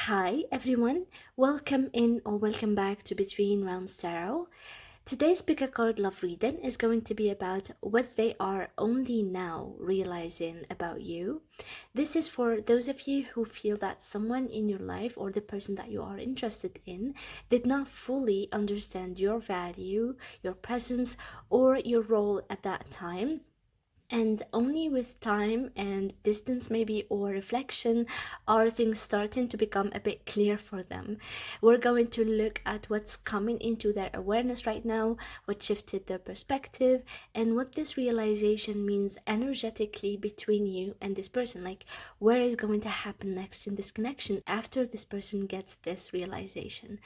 Hi everyone, welcome in or welcome back to Between Realms Tarot. Today's pick a card love reading is going to be about what they are only now realizing about you. This is for those of you who feel that someone in your life or the person that you are interested in did not fully understand your value, your presence, or your role at that time. And only with time and distance, maybe, or reflection, are things starting to become a bit clear for them. We're going to look at what's coming into their awareness right now, what shifted their perspective, and what this realization means energetically between you and this person. Like, where is going to happen next in this connection after this person gets this realization.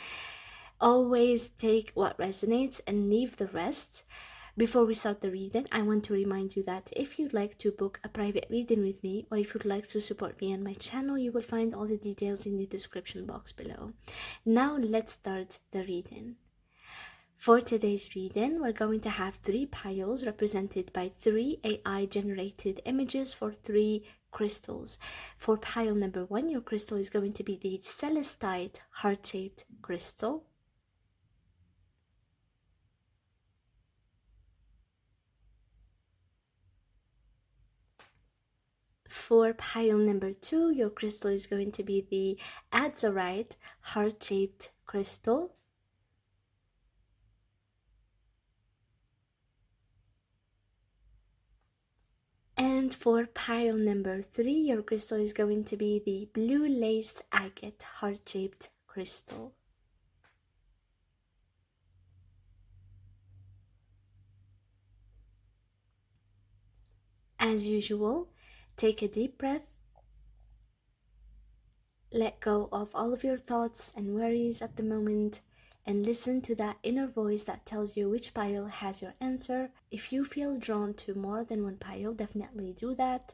Always take what resonates and leave the rest. Before we start the reading, I want to remind you that if you'd like to book a private reading with me, or if you'd like to support me and my channel, you will find all the details in the description box below. Now let's start the reading. For today's reading, we're going to have 3 piles represented by 3 AI generated images for 3 crystals. For pile number 1, your crystal is going to be the Celestite heart-shaped crystal. For pile number 2, your crystal is going to be the Azurite heart-shaped crystal. And for pile number 3, your crystal is going to be the blue laced agate heart-shaped crystal. As usual, take a deep breath. Let go of all of your thoughts and worries at the moment and listen to that inner voice that tells you which pile has your answer. If you feel drawn to more than one pile, definitely do that.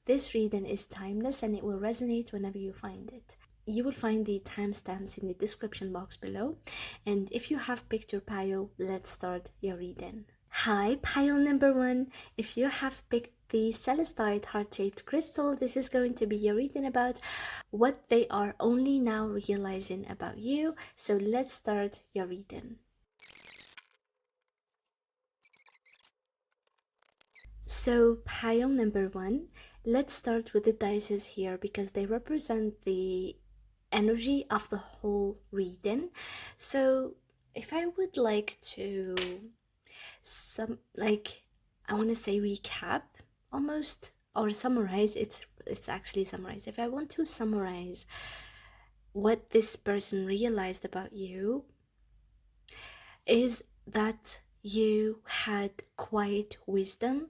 This reading is timeless and it will resonate whenever you find it. You will find the timestamps in the description box below. And if you have picked your pile, let's start your reading. Hi, pile number 1. If you have picked the Celestite heart-shaped crystal, this is going to be your reading about what they are only now realizing about you. So let's start your reading. So pile number 1, let's start with the dices here because they represent the energy of the whole reading. So if I would like to I want to say recap almost, or summarize, it's actually summarize. If I want to summarize what this person realized about you, is that you had quiet wisdom,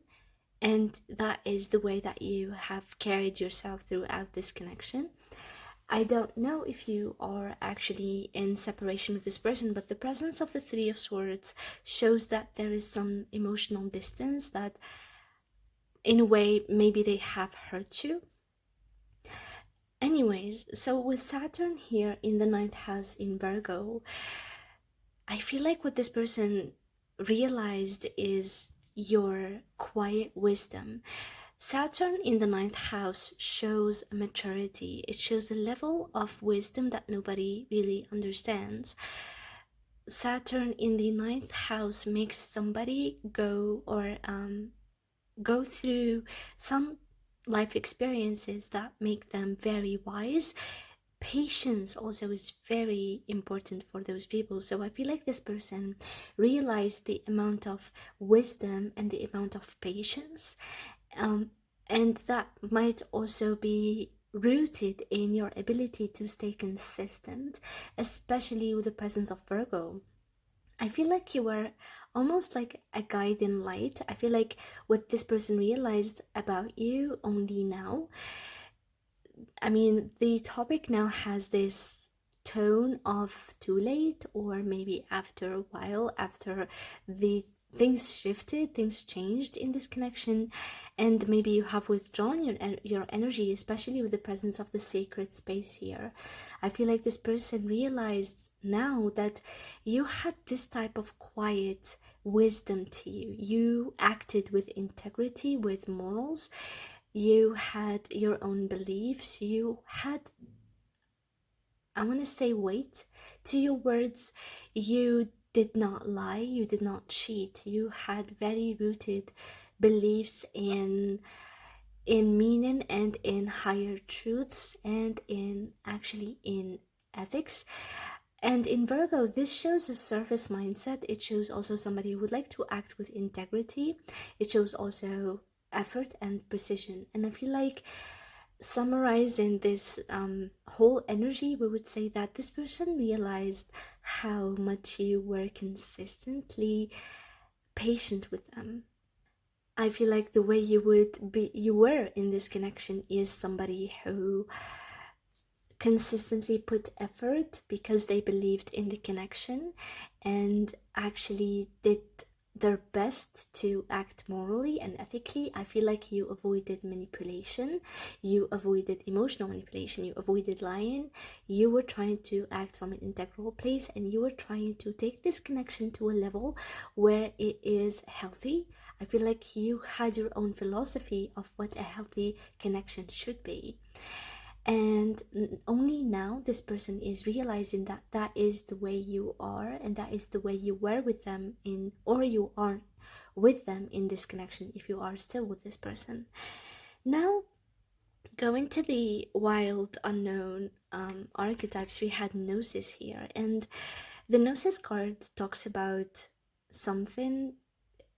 and that is the way that you have carried yourself throughout this connection. I don't know if you are actually in separation with this person, but the presence of the 3 of Swords shows that there is some emotional distance, that in a way maybe they have hurt you. Anyways, so with Saturn here in the 9th house in Virgo, I feel like what this person realized is your quiet wisdom. Saturn in the 9th house shows maturity. It shows a level of wisdom that nobody really understands. Saturn in the 9th house makes somebody go through some life experiences that make them very wise. Patience also is very important for those people. So I feel like this person realized the amount of wisdom and the amount of patience, and that might also be rooted in your ability to stay consistent, especially with the presence of Virgo. I feel like you were almost like a guiding light. I feel like what this person realized about you only now, I mean, the topic now has this tone of too late, or maybe after a while, after the things shifted, things changed in this connection, and maybe you have withdrawn your energy, especially with the presence of the sacred space here. I feel like this person realized now that you had this type of quiet wisdom to you. You acted with integrity, with morals, you had your own beliefs, you had, I want to say, weight to your words. You did not lie, you did not cheat, you had very rooted beliefs in meaning and in higher truths and in actually in ethics. And in Virgo, this shows a surface mindset. It shows also somebody who would like to act with integrity. It shows also effort and precision. And I feel like summarizing this whole energy, we would say that this person realized how much you were consistently patient with them. I feel like the way you were in this connection is somebody who consistently put effort because they believed in the connection and actually did their best to act morally and ethically. I feel like you avoided manipulation, you avoided emotional manipulation, you avoided lying. You were trying to act from an integral place, and you were trying to take this connection to a level where it is healthy. I feel like you had your own philosophy of what a healthy connection should be. And only now this person is realizing that that is the way you are, and that is the way you were with them in, or you are with them in this connection if you are still with this person. Now, going to the wild unknown archetypes, we had Gnosis here, and the Gnosis card talks about something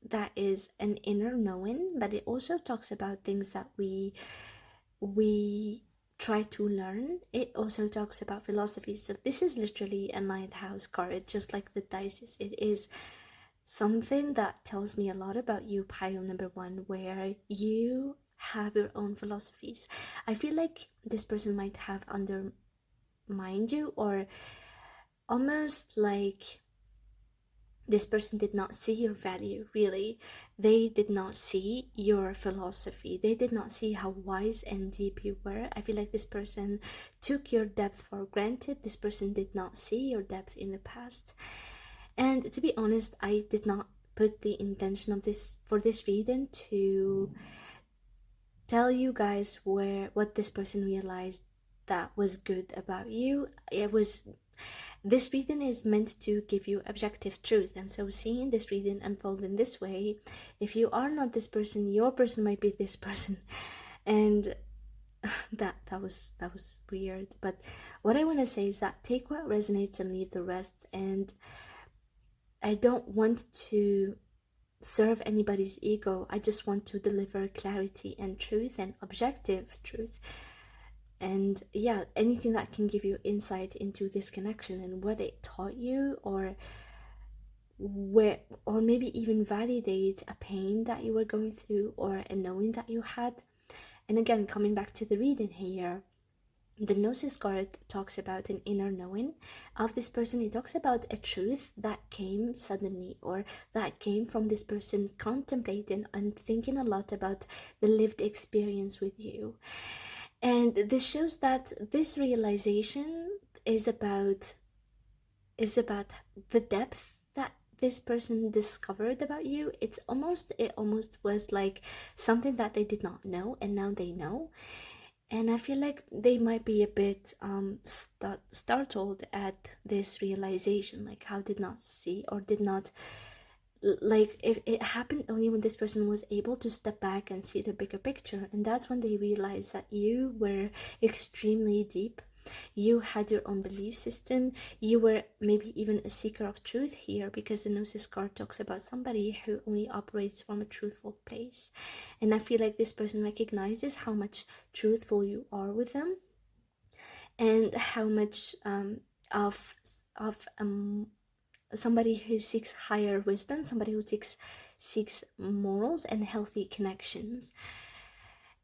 that is an inner knowing, but it also talks about things that we try to learn. It also talks about philosophy. So this is literally a ninth house card, just like the dice is. It is something that tells me a lot about you, pile number one, where you have your own philosophies. I feel like this person might have undermined you, or almost like this person did not see your value, really. They did not see your philosophy. They did not see how wise and deep you were. I feel like this person took your depth for granted. This person did not see your depth in the past. And to be honest, I did not put the intention of this for this reading to tell you guys what this person realized that was good about you. It was, this reading is meant to give you objective truth, and so seeing this reading unfold in this way, if you are not this person, your person might be this person. And that was weird, but what I want to say is that take what resonates and leave the rest. And I don't want to serve anybody's ego. I just want to deliver clarity and truth and objective truth. And yeah, anything that can give you insight into this connection and what it taught you, or where, or maybe even validate a pain that you were going through or a knowing that you had. And again, coming back to the reading here, the Gnosis card talks about an inner knowing of this person. It talks about a truth that came suddenly, or that came from this person contemplating and thinking a lot about the lived experience with you. And this shows that this realization is about the depth that this person discovered about you. It almost was like something that they did not know, and now they know. And I feel like they might be a bit startled at this realization, like how did not see or did not, like if it happened only when this person was able to step back and see the bigger picture. And that's when they realized that you were extremely deep. You had your own belief system. You were maybe even a seeker of truth here, because the Gnosis card talks about somebody who only operates from a truthful place. And I feel like this person recognizes how much truthful you are with them, and how much of somebody who seeks higher wisdom, somebody who seeks morals and healthy connections.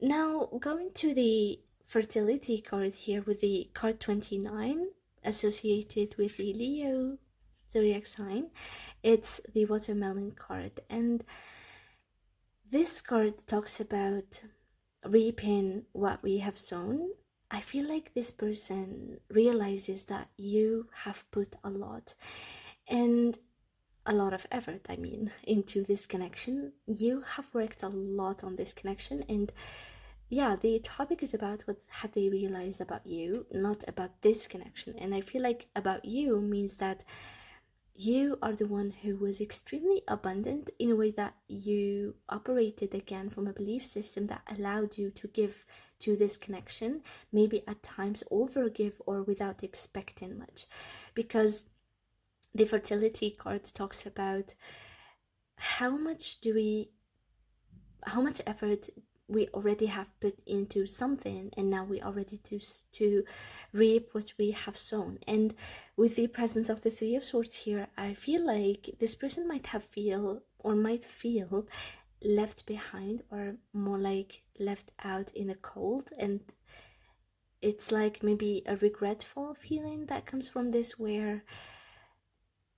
Now, going to the fertility card here with the card 29 associated with the Leo zodiac sign, it's the watermelon card. And this card talks about reaping what we have sown. I feel like this person realizes that you have put a lot, and a lot of effort, I mean, into this connection. You have worked a lot on this connection, and yeah, the topic is about what have they realized about you, not about this connection. And I feel like about you means that you are the one who was extremely abundant in a way that you operated again from a belief system that allowed you to give to this connection, maybe at times overgive or without expecting much. Because the fertility card talks about how much do we how much effort we already have put into something, and now we are ready to reap what we have sown. And with the presence of the Three of Swords here, I feel like this person might feel left behind, or more like left out in the cold. And it's like maybe a regretful feeling that comes from this, where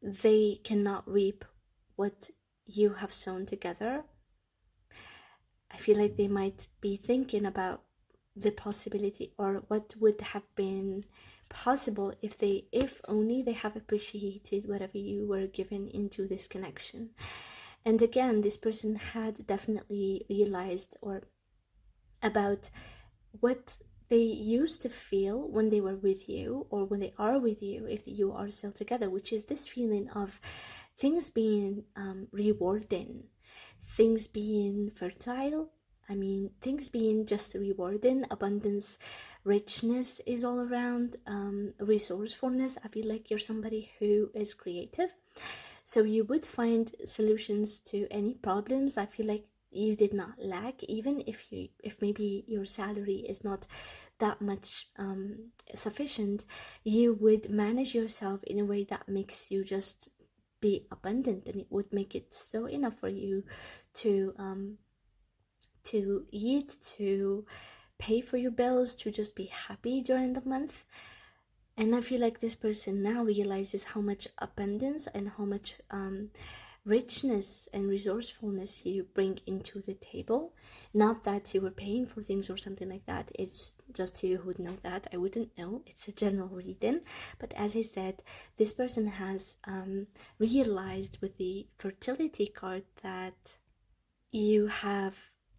they cannot reap what you have sown together. I feel like they might be thinking about the possibility, or what would have been possible if only they have appreciated whatever you were given into this connection. And again, this person had definitely realized or about what they used to feel when they were with you, or when they are with you if you are still together, which is this feeling of things being rewarding, things being fertile. I mean, things being just rewarding, abundance, richness is all around, resourcefulness. I feel like you're somebody who is creative, so you would find solutions to any problems. I feel like you did not lack, even if maybe your salary is not that much sufficient, you would manage yourself in a way that makes you just be abundant, and it would make it so enough for you to eat, to pay for your bills, to just be happy during the month. And I feel like this person now realizes how much abundance and how much richness and resourcefulness you bring into the table. Not that you were paying for things or something like that. It's just you who would know that. I wouldn't know. It's a general reading. But as I said, this person has realized with the fertility card that you have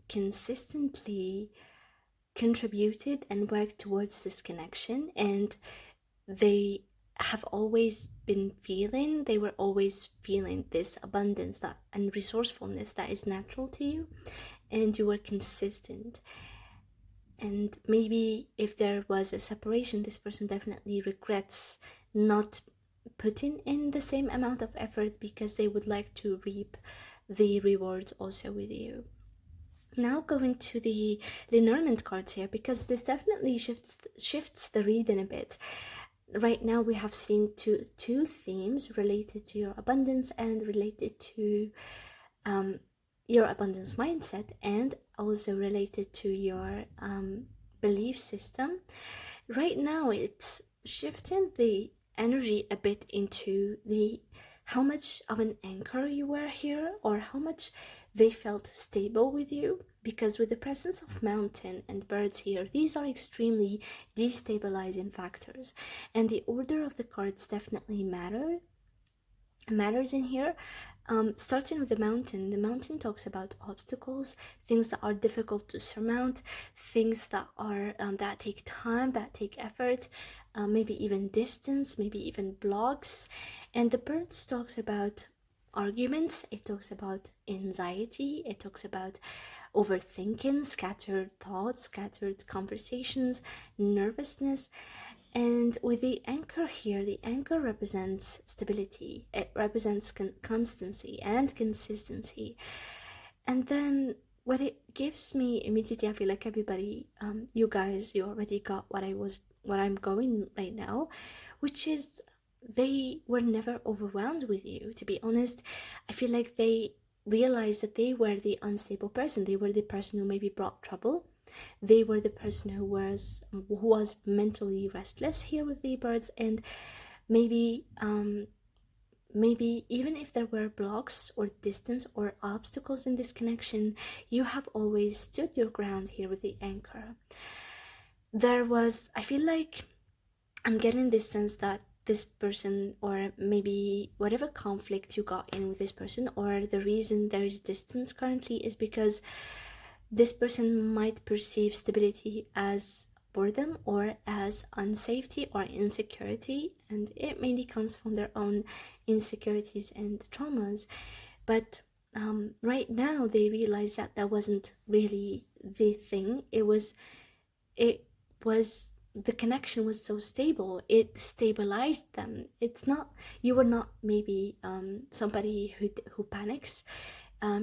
consistently contributed and worked towards this connection, and they were always feeling this abundance that and resourcefulness that is natural to you, and you were consistent. And maybe if there was a separation, this person definitely regrets not putting in the same amount of effort, because they would like to reap the rewards also with you. Now going to the Lenormand cards here, because this definitely shifts the reading a bit. Right now we have seen two themes related to your abundance and related to your abundance mindset, and also related to your belief system. Right now it's shifting the energy a bit into the how much of an anchor you were here, or how much they felt stable with you. Because with the presence of mountain and birds here, these are extremely destabilizing factors, and the order of the cards definitely matters in here. Starting with the mountain talks about obstacles, things that are difficult to surmount, things that are that take time, that take effort, maybe even distance, maybe even blocks. And the birds talks about arguments, it talks about anxiety, it talks about overthinking, scattered thoughts, scattered conversations, nervousness. And with the anchor here, the anchor represents stability, it represents constancy and consistency. And then what it gives me immediately, I feel like everybody, you guys, you already got what I'm going right now, which is they were never overwhelmed with you. To be honest, I feel like they realized that they were the unstable person. They were the person who maybe brought trouble. They were the person who was mentally restless here with the birds. And maybe maybe even if there were blocks or distance or obstacles in this connection, you have always stood your ground here with the anchor. I feel like I'm getting this sense that this person, or maybe whatever conflict you got in with this person, or the reason there is distance currently, is because This person might perceive stability as boredom or as unsafety or insecurity, and it mainly comes from their own insecurities and traumas. But right now they realize that that wasn't really the thing. It was the connection was so stable, it stabilized them. It's not, you were not maybe somebody who panics.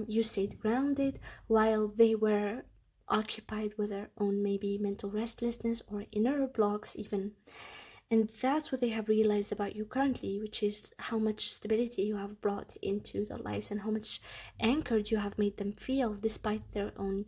You stayed grounded while they were occupied with their own maybe mental restlessness or inner blocks even. And that's what they have realized about you currently, which is how much stability you have brought into their lives and how much anchored you have made them feel despite their own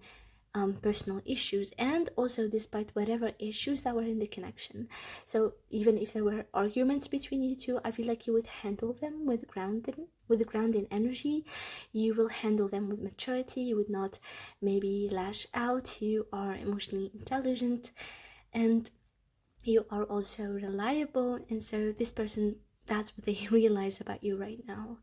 personal issues, and also despite whatever issues that were in the connection. So even if there were arguments between you two, I feel like you would handle them with grounding energy. You will handle them with maturity. You would not maybe lash out. You are emotionally intelligent, and you are also reliable. And so this person, that's what they realize about you right now.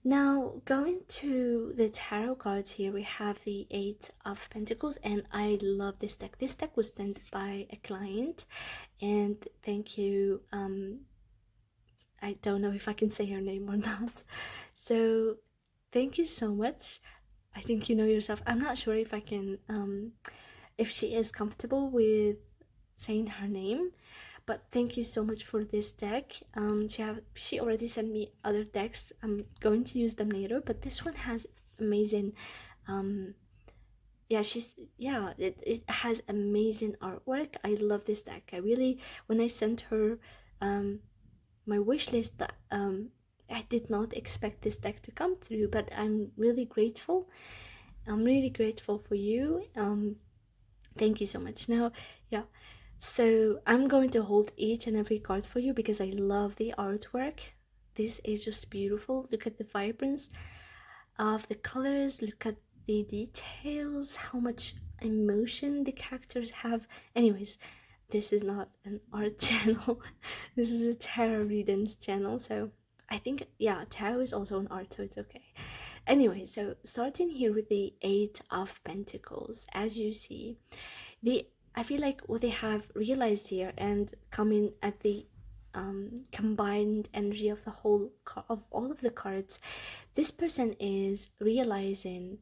Now, going to the tarot cards here, we have the Eight of Pentacles, and I love this deck. This deck was sent by a client, and thank you. I don't know if I can say her name or not. So, thank you so much. I think you know yourself. I'm not sure if I can, if she is comfortable with saying her name, but thank you so much for this deck. She already sent me other decks. I'm going to use them later, but this one has amazing it has amazing artwork. I love this deck. I really, when I sent her my wish list, I did not expect this deck to come through, but I'm really grateful. I'm really grateful for you. Thank you so much. Now, yeah, so I'm going to hold each and every card for you because I love the artwork. This is just beautiful. Look at the vibrance of the colors. Look at the details, how much emotion the characters have. Anyways, this is not an art channel. This is a tarot readings channel. So I think, yeah, tarot is also an art, so it's okay. Anyway, so starting here with the Eight of Pentacles, as you see, I feel like what they have realized here and coming at the combined energy of the whole of all of the cards, this person is realizing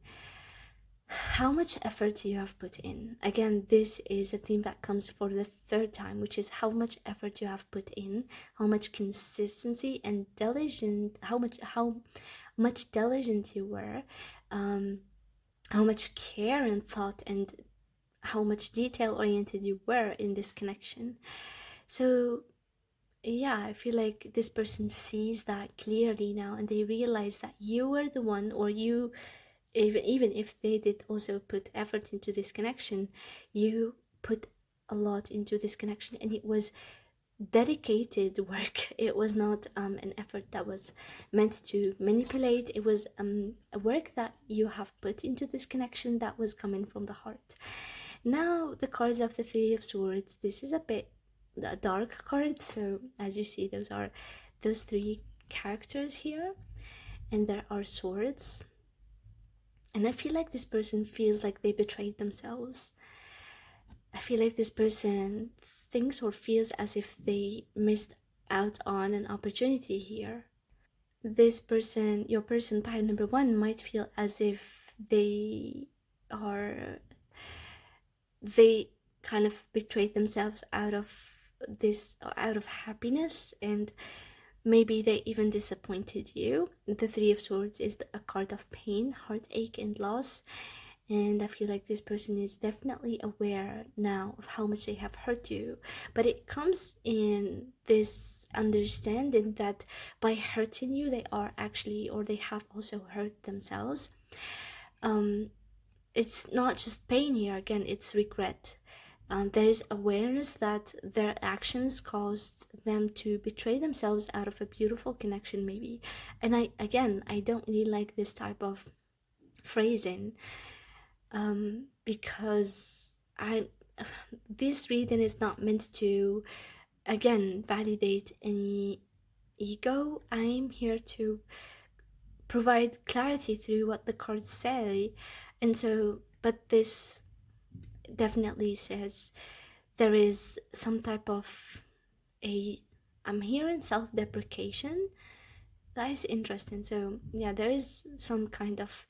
how much effort you have put in. Again, this is a theme that comes for the third time, which is how much effort you have put in, how much consistency and diligent, how much diligent you were, how much care and thought and how much detail oriented you were in this connection. So yeah, I feel like this person sees that clearly now, and they realize that you were the one, or you, even if they did also put effort into this connection, you put a lot into this connection, and it was dedicated work. It was not an effort that was meant to manipulate. It was a work that you have put into this connection that was coming from the heart. Now the cards of the Three of Swords, this is a bit a dark card. So as you see, those are those three characters here, and there are swords, and I feel like this person feels like they betrayed themselves. I feel like this person thinks or feels as if they missed out on an opportunity here. This person, your person, pile number one, might feel as if they kind of betrayed themselves out of happiness, and maybe they even disappointed you. The Three of Swords is a card of pain, heartache, and loss, and I feel like this person is definitely aware now of how much they have hurt you, but it comes in this understanding that by hurting you, they are actually, or they have also hurt themselves. It's not just pain here, again, it's regret. There is awareness that their actions caused them to betray themselves out of a beautiful connection, maybe. And I don't really like this type of phrasing, because this reading is not meant to, again, validate any ego. I'm here to provide clarity through what the cards say. And so but this definitely says there is some type of I'm hearing self-deprecation. That is interesting. So yeah, there is some kind of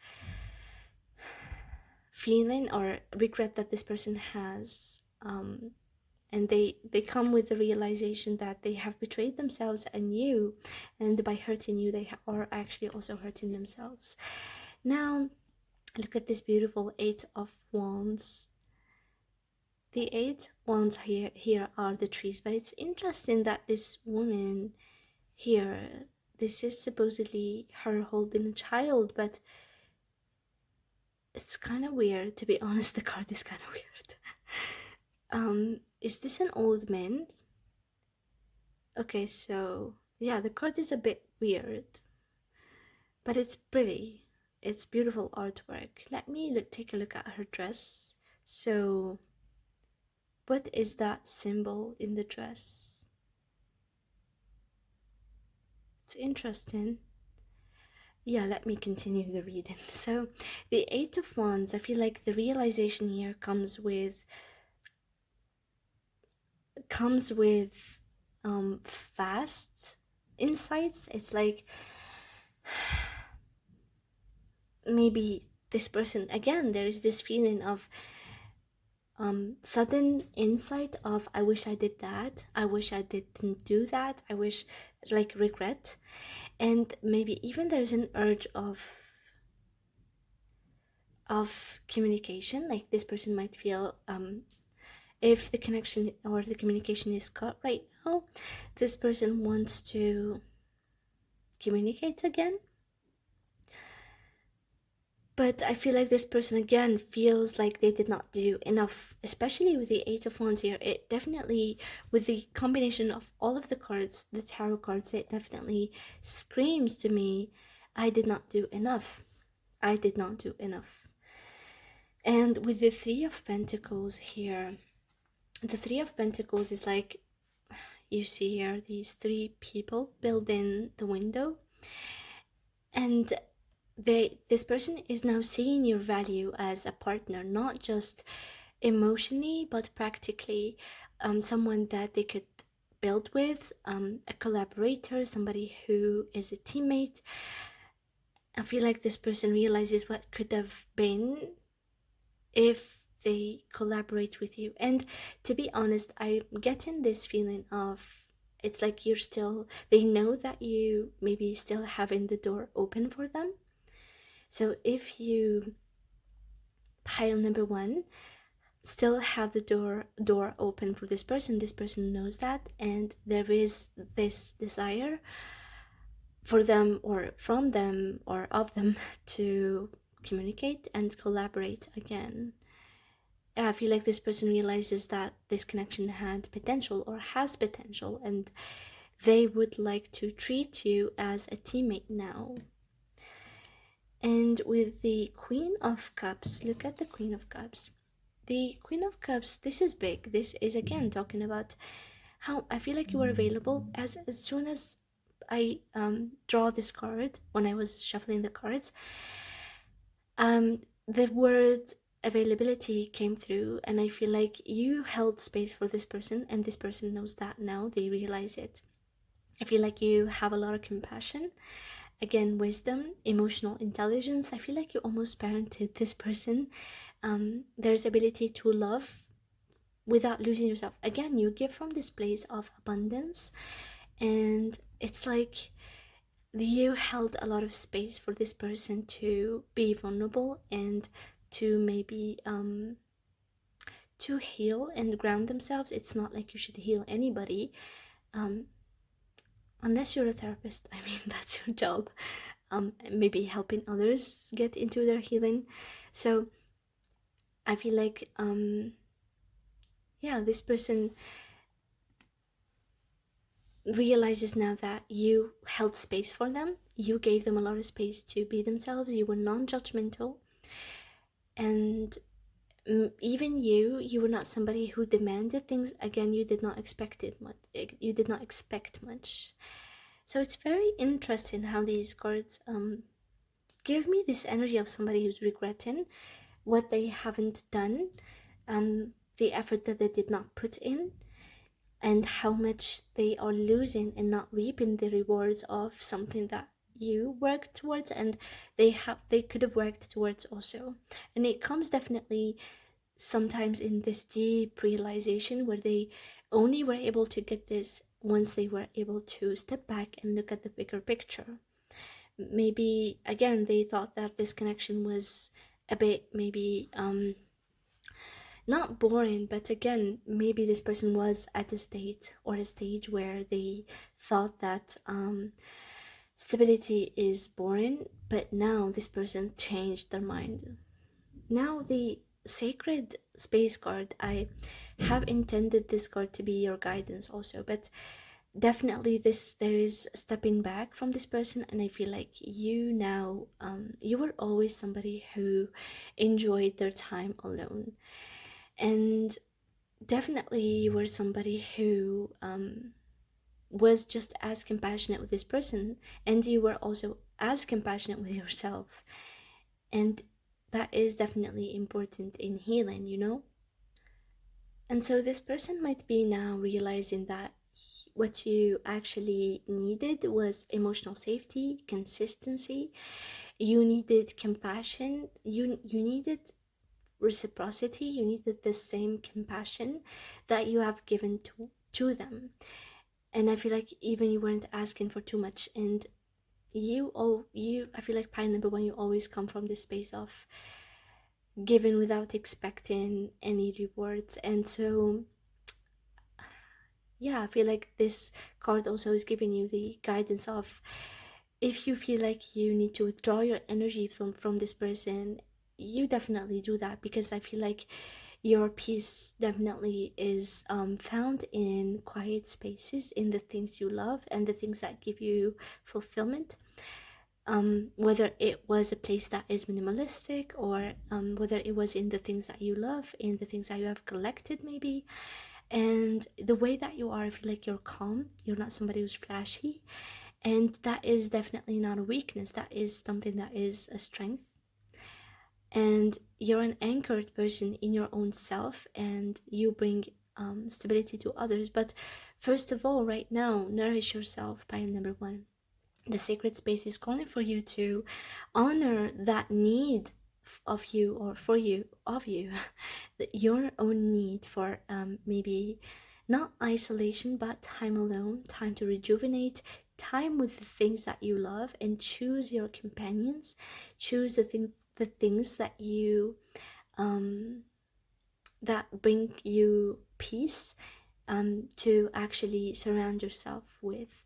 feeling or regret that this person has, and they come with the realization that they have betrayed themselves and you, and by hurting you they are actually also hurting themselves. Now look at this beautiful Eight of Wands. The Eight Wands here are the trees, but it's interesting that this woman here, this is supposedly her holding a child, but it's kind of weird, to be honest. The card is kind of weird. Is this an old man? Okay, so yeah, the card is a bit weird, but it's pretty. It's beautiful artwork. Let me take a look at her dress. So what is that symbol in the dress? It's interesting. Yeah, let me continue the reading. So the Eight of Wands, I feel like the realization here comes with fast insights. It's like maybe this person, again, there is this feeling of sudden insight of, I wish I did that, I wish I didn't do that, I wish, like regret. And maybe even there's an urge of communication, like this person might feel, if the connection or the communication is cut right now, this person wants to communicate again. But I feel like this person again feels like they did not do enough, especially with the Eight of Wands here. It definitely, with the combination of all of the cards, the tarot cards, it definitely screams to me, I did not do enough. I did not do enough. And with the Three of Pentacles here, the Three of Pentacles is like, you see here, these three people building the window. And this person is now seeing your value as a partner, not just emotionally but practically, someone that they could build with, a collaborator, somebody who is a teammate. I feel like this person realizes what could have been if they collaborate with you. And to be honest, I'm getting this feeling of, it's like they know that you maybe still having the door open for them. So if you, pile number one, still have the door open for this person knows that, and there is this desire for them or from them or of them to communicate and collaborate again. I feel like this person realizes that this connection had potential or has potential, and they would like to treat you as a teammate now. And with the Queen of Cups, look at the Queen of Cups. The Queen of Cups, this is big. This is again talking about how I feel like you were available. As soon as I draw this card, when I was shuffling the cards, the word availability came through, and I feel like you held space for this person, and this person knows that now. They realize it. I feel like you have a lot of compassion. Again, wisdom, emotional intelligence. I feel like you almost parented this person. There's ability to love without losing yourself. Again, you give from this place of abundance, and it's like you held a lot of space for this person to be vulnerable and to maybe to heal and ground themselves. It's not like you should heal anybody, unless you're a therapist. I mean, that's your job. Maybe helping others get into their healing. So I feel like yeah, this person realizes now that you held space for them. You gave them a lot of space to be themselves. You were non-judgmental, and even you were not somebody who demanded things. Again, you did not expect much. You did not expect much. So it's very interesting how these cards give me this energy of somebody who's regretting, what they haven't done, the effort that they did not put in, and how much they are losing and not reaping the rewards of something that you worked towards, and they could have worked towards also. And it comes definitely sometimes in this deep realization where they only were able to get this once they were able to step back and look at the bigger picture. Maybe again they thought that this connection was a bit maybe not boring, but again maybe this person was at a state or a stage where they thought that stability is boring, but now this person changed their mind. Now the sacred space card, I have intended this card to be your guidance also, but definitely there is stepping back from this person. And I feel like you now, you were always somebody who enjoyed their time alone, and definitely you were somebody who was just as compassionate with this person, and you were also as compassionate with yourself. And that is definitely important in healing, you know? And so this person might be now realizing that what you actually needed was emotional safety, consistency. You needed compassion. You needed reciprocity. You needed the same compassion that you have given to them. And I feel like even you weren't asking for too much. And I feel like pie number one, you always come from this space of given without expecting any rewards. And so yeah, I feel like this card also is giving you the guidance of, if you feel like you need to withdraw your energy from this person, you definitely do that, because I feel like your peace definitely is found in quiet spaces, in the things you love and the things that give you fulfillment. Whether it was a place that is minimalistic, or whether it was in the things that you love, in the things that you have collected maybe. And the way that you are, I feel like you're calm, you're not somebody who's flashy, and that is definitely not a weakness, that is something that is a strength. And you're an anchored person in your own self, and you bring stability to others. But first of all, right now, nourish yourself by number one. The sacred space is calling for you to honor that need of you, or for you, of you, your own need for maybe not isolation, but time alone, time to rejuvenate, time with the things that you love, and choose your companions, choose the things that you that bring you peace, to actually surround yourself with.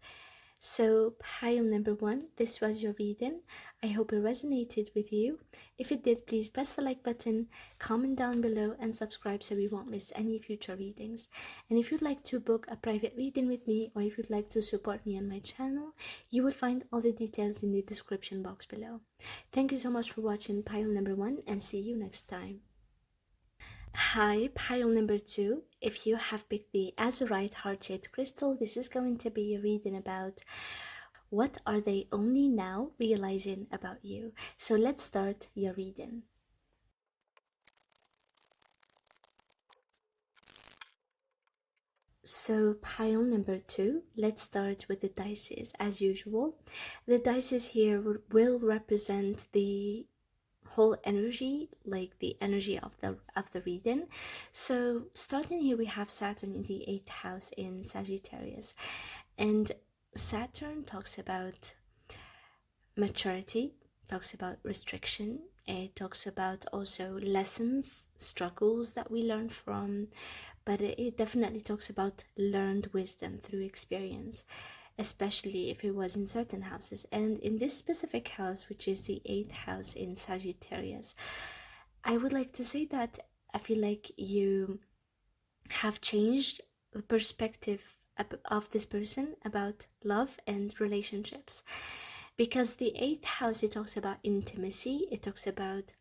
So, pile number one, this was your reading. I hope it resonated with you. If it did, please press the like button, comment down below, and subscribe so you won't miss any future readings. And if you'd like to book a private reading with me, or if you'd like to support me on my channel, you will find all the details in the description box below. Thank you so much for watching pile number one, and see you next time. Hi, pile number two. If you have picked the azurite heart-shaped crystal, this is going to be a reading about what are they only now realizing about you. So let's start your reading. So pile number two, let's start with the dices as usual. The dices here will represent the whole energy, like the energy of the reading. So starting here, we have Saturn in the 8th house in Sagittarius, and Saturn talks about maturity, talks about restriction, it talks about also lessons, struggles that we learn from, but it definitely talks about learned wisdom through experience, especially if it was in certain houses. And in this specific house, which is the 8th house in Sagittarius, I would like to say that I feel like you have changed the perspective of this person about love and relationships, because the 8th house, it talks about intimacy, it talks about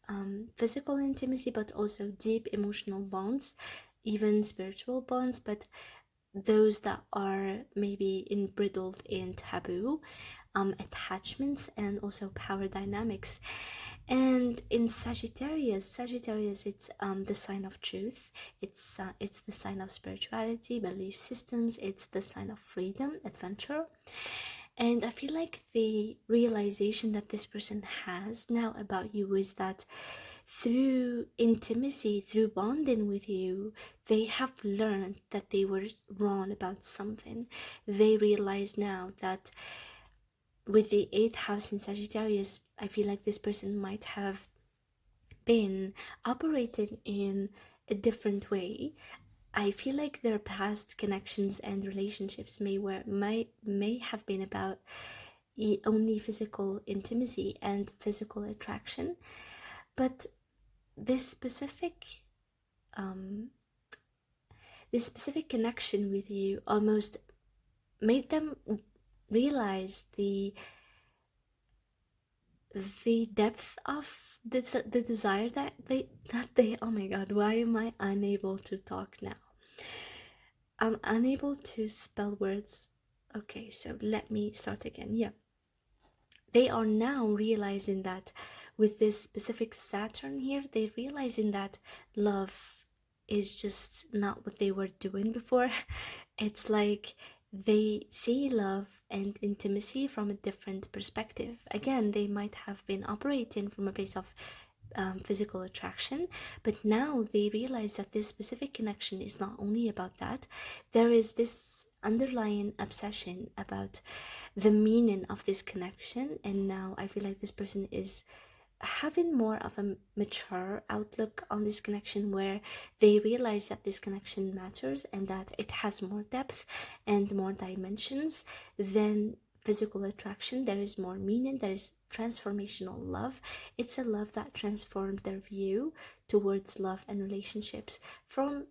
physical intimacy, but also deep emotional bonds, even spiritual bonds, but those that are maybe embroiled in taboo attachments, and also power dynamics. And in Sagittarius, it's the sign of truth. It's the sign of spirituality, belief systems. It's the sign of freedom, adventure. And I feel like the realization that this person has now about you is that through intimacy, through bonding with you, they have learned that they were wrong about something. They realize now that with the 8th house in Sagittarius, I feel like this person might have been operating in a different way. I feel like their past connections and relationships may have been about only physical intimacy and physical attraction, but this specific um, this specific connection with you almost made them realize the depth of the desire that they oh my god, why am I unable to talk now? I'm unable to spell words. Okay, so let me start again. Yeah, they are now realizing that with this specific Saturn here, they're realizing that love is just not what they were doing before. It's like they see love and intimacy from a different perspective. Again, they might have been operating from a place of physical attraction, but now they realize that this specific connection is not only about that. There is this underlying obsession about the meaning of this connection, and now I feel like this person is having more of a mature outlook on this connection, where they realize that this connection matters and that it has more depth and more dimensions than physical attraction. There is more meaning, there is transformational love. It's a love that transformed their view towards love and relationships from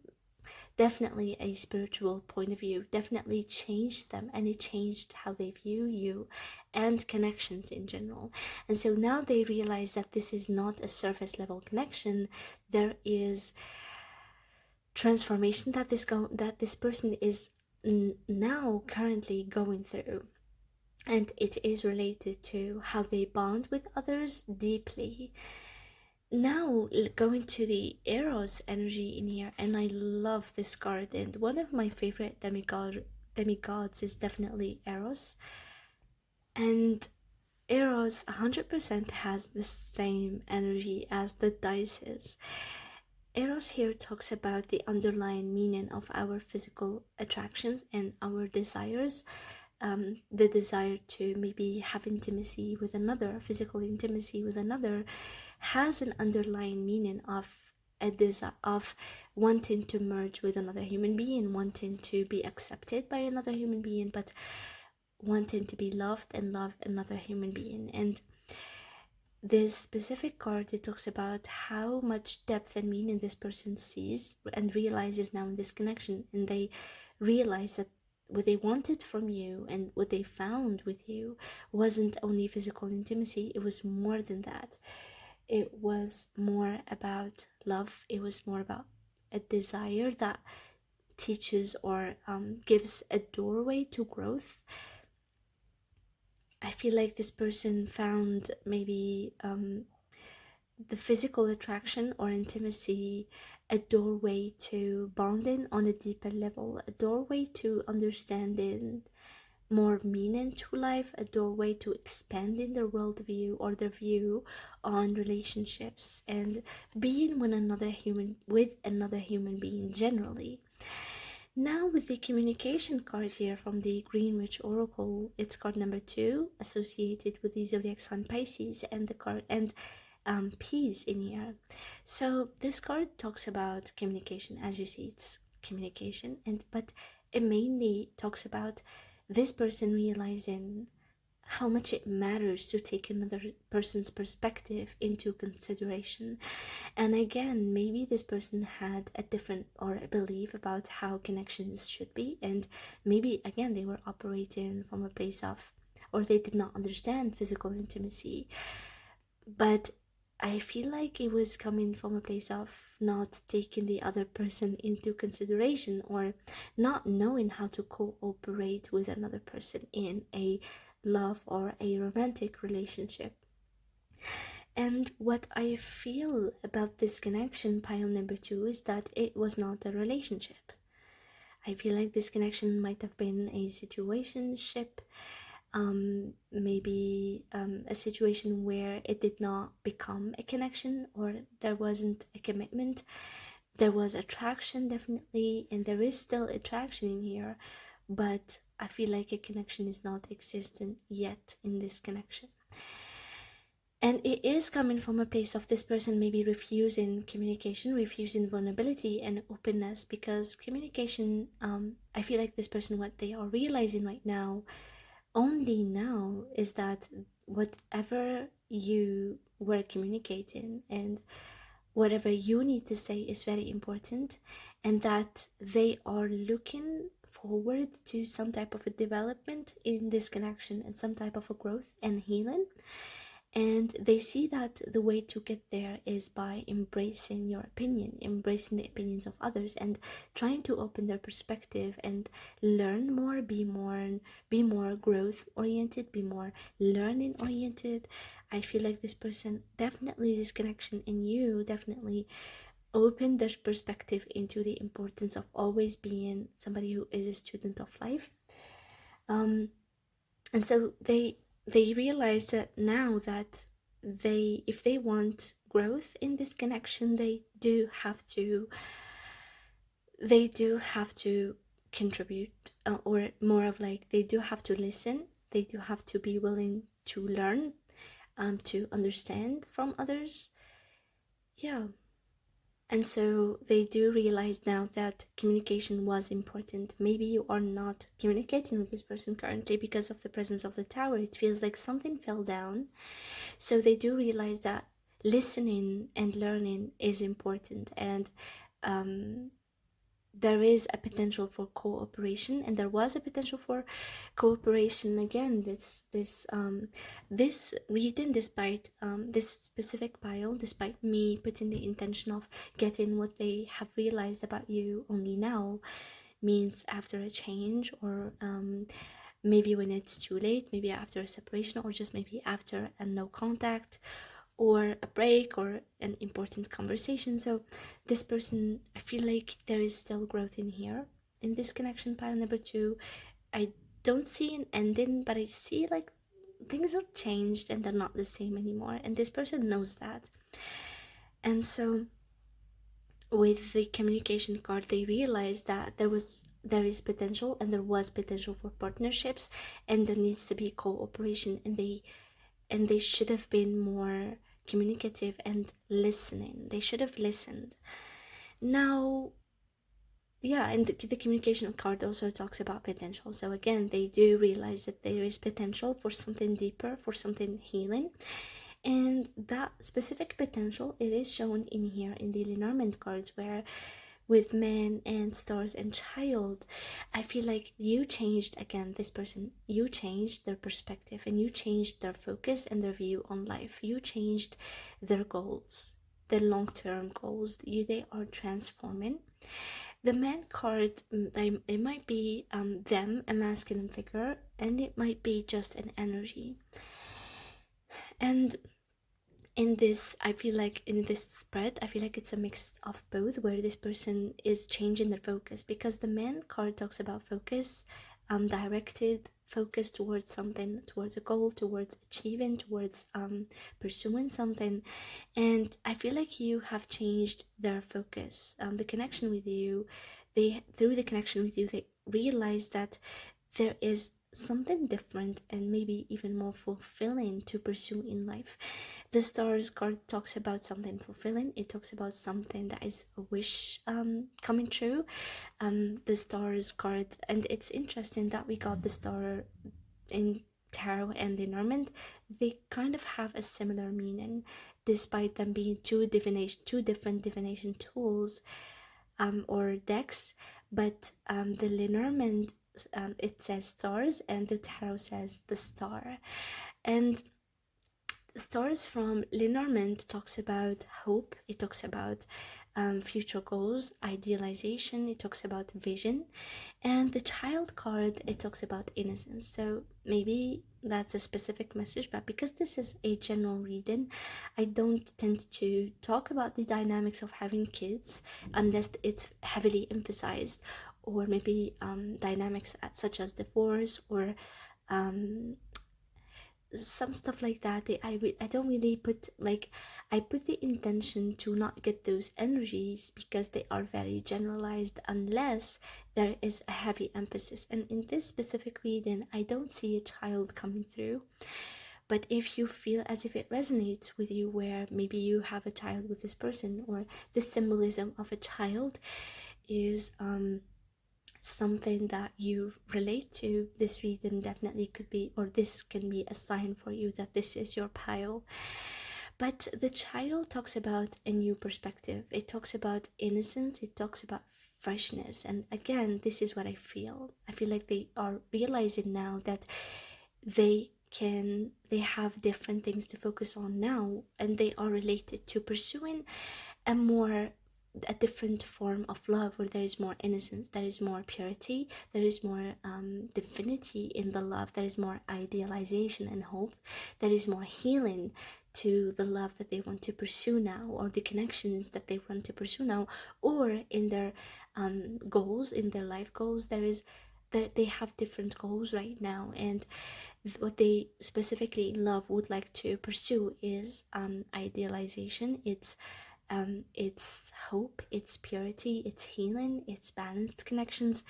definitely a spiritual point of view, definitely changed them, and it changed how they view you and connections in general. And so now they realize that this is not a surface level connection. There is transformation that this person is now currently going through, and it is related to how they bond with others deeply. Now going to the Eros energy in here, and I love this card, and one of my favorite demigods is definitely Eros. And Eros 100% has the same energy as the dices. Eros here talks about the underlying meaning of our physical attractions and our desires. The desire to maybe have intimacy with another, physical intimacy with another, has an underlying meaning of a desire of wanting to merge with another human being, wanting to be accepted by another human being, but wanting to be loved and love another human being. And this specific card, it talks about how much depth and meaning this person sees and realizes now in this connection, and they realize that what they wanted from you and what they found with you wasn't only physical intimacy, it was more than that. It was more about love, it was more about a desire that teaches or gives a doorway to growth. I feel like this person found maybe the physical attraction or intimacy a doorway to bonding on a deeper level, a doorway to understanding more meaning to life, a doorway to expanding their worldview or their view on relationships and being with another human being generally. Now with the communication card here from the Greenwich Oracle, it's card number 2 associated with the zodiac sign Pisces, and the card and peace in here. So this card talks about communication. As you see, it's communication, but it mainly talks about this person realizing how much it matters to take another person's perspective into consideration. And again, maybe this person had a different or a belief about how connections should be, and maybe again they were operating from a place of, or they did not understand physical intimacy. But I feel like it was coming from a place of not taking the other person into consideration, or not knowing how to cooperate with another person in a love or a romantic relationship. And what I feel about this connection, pile number 2, is that it was not a relationship. I feel like this connection might have been a situationship, maybe a situation where it did not become a connection, or there wasn't a commitment. There was attraction, definitely, and there is still attraction in here, but I feel like a connection is not existent yet in this connection. And it is coming from a place of this person maybe refusing communication, refusing vulnerability and openness, because communication, I feel like this person, what they are realizing right now, only now, is that whatever you were communicating and whatever you need to say is very important, and that they are looking forward to some type of a development in this connection and some type of a growth and healing. And they see that the way to get there is by embracing your opinion, embracing the opinions of others, and trying to open their perspective and learn more, be more growth oriented, be more learning oriented. I feel like this person, definitely this connection in you, definitely opened their perspective into the importance of always being somebody who is a student of life. And so they realize that now that if they want growth in this connection, they do have to contribute, or more of like, they do have to listen, they do have to be willing to learn, to understand from others. Yeah. And so they do realize now that communication was important. Maybe you are not communicating with this person currently because of the presence of the tower. It feels like something fell down. So they do realize that listening and learning is important, and there is a potential for cooperation, and there was a potential for cooperation again. This reading, despite this specific pile, despite me putting the intention of getting what they have realized about you only now, means after a change, or maybe when it's too late, maybe after a separation, or just maybe after a no contact, or a break, or an important conversation. So this person, I feel like there is still growth in here in this connection, pile number 2. I don't see an ending, but I see like things are changed and they're not the same anymore, and this person knows that. And so with the communication card, they realized that there is potential, and there was potential for partnerships, and there needs to be cooperation, and they should have been more communicative and listening. They should have listened. Now, yeah, and the communication card also talks about potential. So again, they do realize that there is potential for something deeper, for something healing. And that specific potential, it is shown in here in the Lenormand cards, where with man and stars and child, I feel like you changed, again, this person, you changed their perspective, and you changed their focus and their view on life. You changed their goals, their long-term goals. They are transforming. The man card, it might be them, a masculine figure, and it might be just an energy. And in this, I feel like in this spread, I feel like it's a mix of both, where this person is changing their focus, because the man card talks about focus, directed focus towards something, towards a goal, towards achieving, towards pursuing something. And I feel like you have changed their focus. The connection with you, through the connection with you, they realize that there is something different and maybe even more fulfilling to pursue in life. The stars card talks about something fulfilling. It talks about something that is a wish coming true. The stars card, and it's interesting that we got the star in tarot and Lenormand. They kind of have a similar meaning, despite them being two different divination tools, or decks. But the Lenormand, it says stars, and the tarot says the star. And stars from Lenormand talks about hope. It talks about future goals, idealization, it talks about vision, and the child card, it talks about innocence. So maybe that's a specific message, but because this is a general reading, I don't tend to talk about the dynamics of having kids unless it's heavily emphasized, or maybe dynamics such as divorce or um, some stuff like that. I don't really put, like, I put the intention to not get those energies because they are very generalized unless there is a heavy emphasis. And in this specific reading, I don't see a child coming through. But if you feel as if it resonates with you, where maybe you have a child with this person, or the symbolism of a child is something that you relate to, this reading definitely could be, or this can be a sign for you that this is your pile. But the child talks about a new perspective, it talks about innocence, it talks about freshness. And again, this is what I feel like they are realizing now that they have different things to focus on now, and they are related to pursuing a different form of love, where there is more innocence, there is more purity, there is more divinity in the love, there is more idealization and hope, there is more healing to the love that they want to pursue now, or the connections that they want to pursue now, or in their goals, in their life goals. They have different goals right now, and what they specifically love would like to pursue is idealization. It's hope, it's purity, it's healing, it's balanced connections.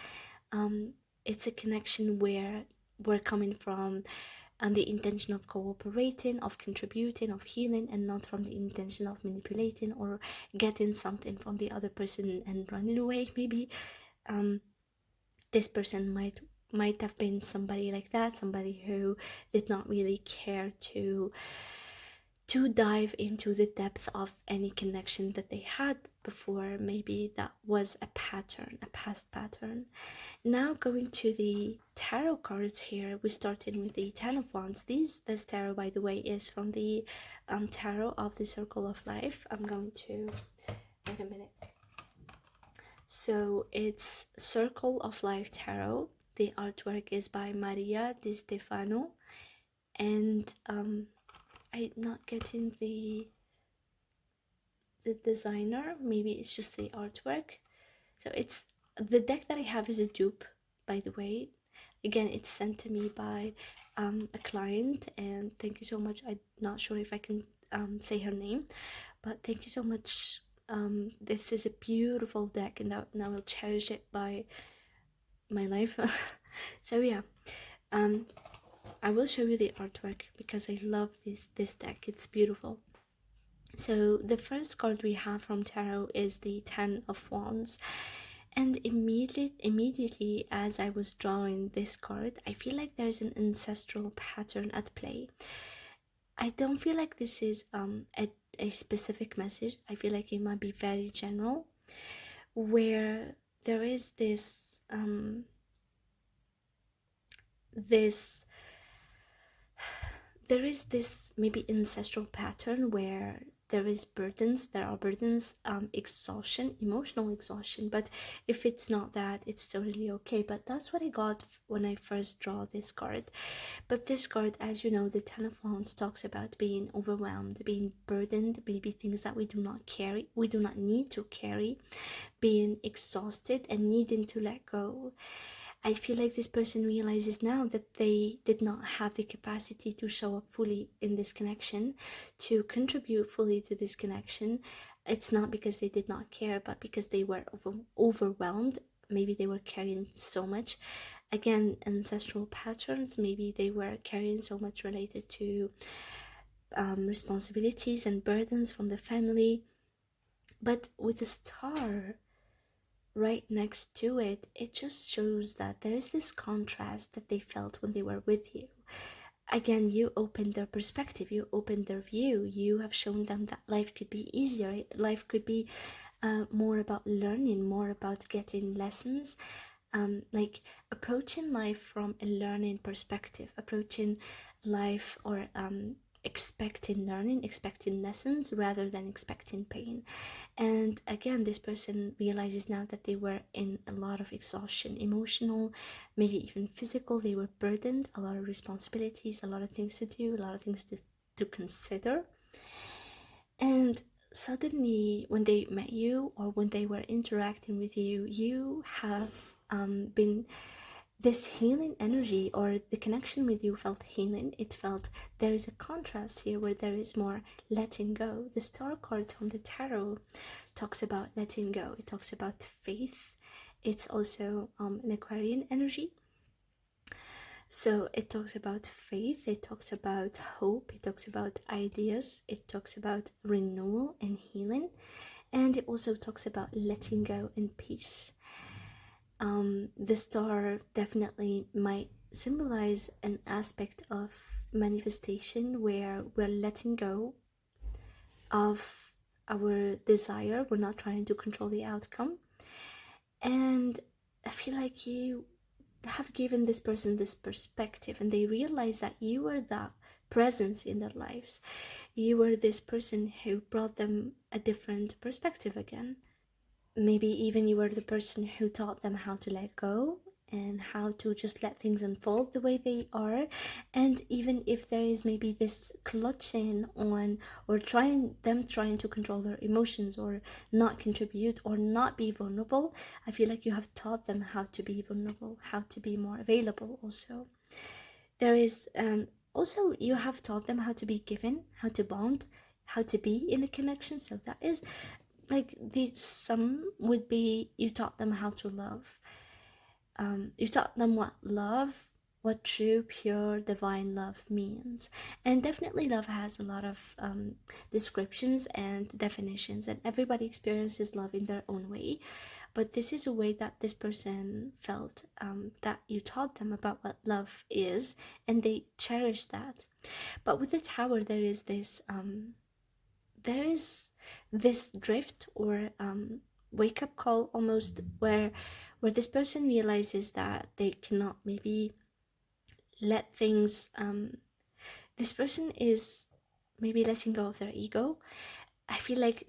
It's a connection where we're coming from the intention of cooperating, of contributing, of healing, and not from the intention of manipulating or getting something from the other person and running away. Maybe this person might have been somebody like that, somebody who did not really care to dive into the depth of any connection that they had before. Maybe that was a pattern, a past pattern. Now going to the tarot cards here, we started with the Ten of Wands. This tarot, by the way, is from the tarot of the Circle of Life. I'm going to wait a minute. So it's Circle of Life Tarot. The artwork is by Maria Di Stefano, and I'm not getting the designer. Maybe it's just the artwork. So it's the deck that I have is a dupe, by the way. Again, it's sent to me by a client, and thank you so much. I'm not sure if I can say her name, but thank you so much. This is a beautiful deck, and I will cherish it by my life. So yeah, I will show you the artwork because I love this deck. It's beautiful. So the first card we have from tarot is the Ten of Wands, and immediately as I was drawing this card, I feel like there's an ancestral pattern at play. I don't feel like this is a specific message. I feel like it might be very general, where there is this maybe ancestral pattern where there are burdens, exhaustion, emotional exhaustion. But if it's not that, it's totally okay. But that's what I got when I first draw this card. But this card, as you know, the Ten of Wands talks about being overwhelmed, being burdened, maybe things that we do not need to carry, being exhausted and needing to let go. I feel like this person realizes now that they did not have the capacity to show up fully in this connection, to contribute fully to this connection. It's not because they did not care, but because they were overwhelmed. Maybe they were carrying so much. Again, ancestral patterns. Maybe they were carrying so much related to responsibilities and burdens from the family. But with the star right next to it, it just shows that there is this contrast that they felt when they were with you. Again, you opened their perspective, you opened their view, you have shown them that life could be easier, life could be more about learning, more about getting lessons, like approaching life from a learning perspective, approaching life or expecting learning, expecting lessons rather than expecting pain. And again, this person realizes now that they were in a lot of exhaustion, emotional, maybe even physical. They were burdened, a lot of responsibilities, a lot of things to do, a lot of things to consider. And suddenly, when they met you or when they were interacting with you, you have been this healing energy, or the connection with you felt healing. It felt there is a contrast here where there is more letting go. The star card from the tarot talks about letting go. It talks about faith. It's also an Aquarian energy. So it talks about faith, it talks about hope, it talks about ideas, it talks about renewal and healing, and it also talks about letting go and peace. The star definitely might symbolize an aspect of manifestation where we're letting go of our desire, we're not trying to control the outcome. And I feel like you have given this person this perspective, and they realize that you were that presence in their lives. You were this person who brought them a different perspective again. Maybe even you were the person who taught them how to let go and how to just let things unfold the way they are. And even if there is maybe this clutching on, or trying to control their emotions or not contribute or not be vulnerable, I feel like you have taught them how to be vulnerable, how to be more available. Also, there is also, you have taught them how to be given, how to bond, how to be in a connection. So that is like the sum would be, you taught them how to love. You taught them what true, pure, divine love means. And definitely love has a lot of descriptions and definitions, and everybody experiences love in their own way. But this is a way that this person felt, that you taught them about what love is, and they cherish that. But with the tower, there is this drift, or wake up call almost, where this person realizes that they cannot maybe let things, this person is maybe letting go of their ego. I feel like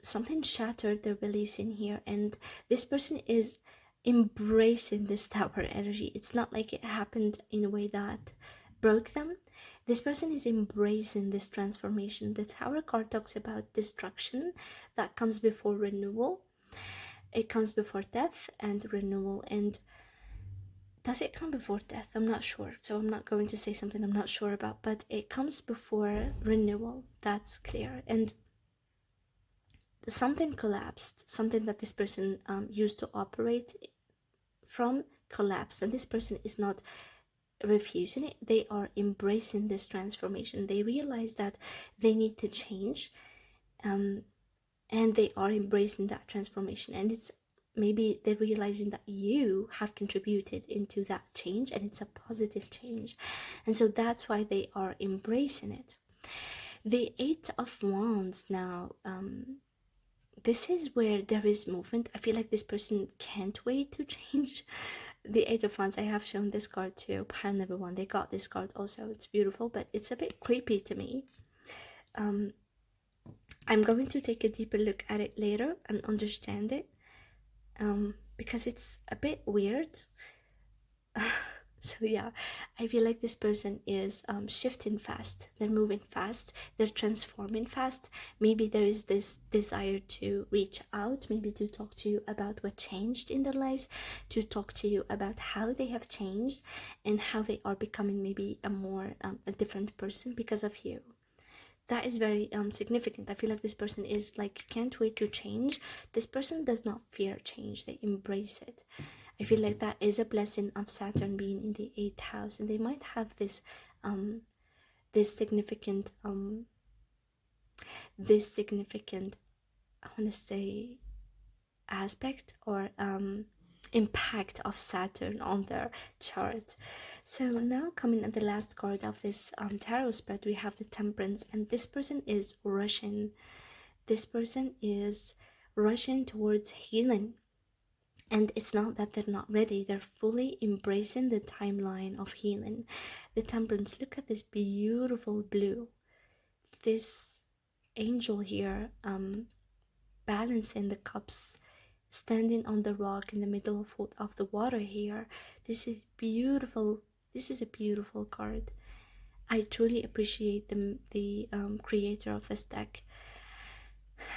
something shattered their beliefs in here, and this person is embracing this tower energy. It's not like it happened in a way that broke them. This person is embracing this transformation. The tower card talks about destruction that comes before renewal. It comes before death and renewal. And does it come before death? I'm not sure, so I'm not going to say something I'm not sure about, but it comes before renewal. That's clear. And something collapsed, something that this person used to operate from collapsed, and this person is not refusing it. They are embracing this transformation. They realize that they need to change, and they are embracing that transformation. And it's maybe they're realizing that you have contributed into that change, and it's a positive change, and so that's why they are embracing it. The Eight of Wands now, this is where there is movement. I feel like this person can't wait to change. The Eight of Wands, I have shown this card to pile number one. They got this card also. It's beautiful, but it's a bit creepy to me. I'm going to take a deeper look at it later and understand it, because it's a bit weird. So yeah, I feel like this person is shifting fast. They're moving fast. They're transforming fast. Maybe there is this desire to reach out, maybe to talk to you about what changed in their lives, to talk to you about how they have changed and how they are becoming maybe a different person because of you. That is very significant. I feel like this person is like, can't wait to change. This person does not fear change. They embrace it. I feel like that is a blessing of Saturn being in the 8th house, and they might have this significant I want to say aspect, or impact of Saturn on their chart. So now, coming at the last card of this tarot spread, we have the Temperance, and this person is rushing. This person is rushing towards healing. And it's not that they're not ready, they're fully embracing the timeline of healing. The Temperance, look at this beautiful blue. This angel here, balancing the cups, standing on the rock in the middle of the water here. This is beautiful. This is a beautiful card. I truly appreciate the creator of this deck.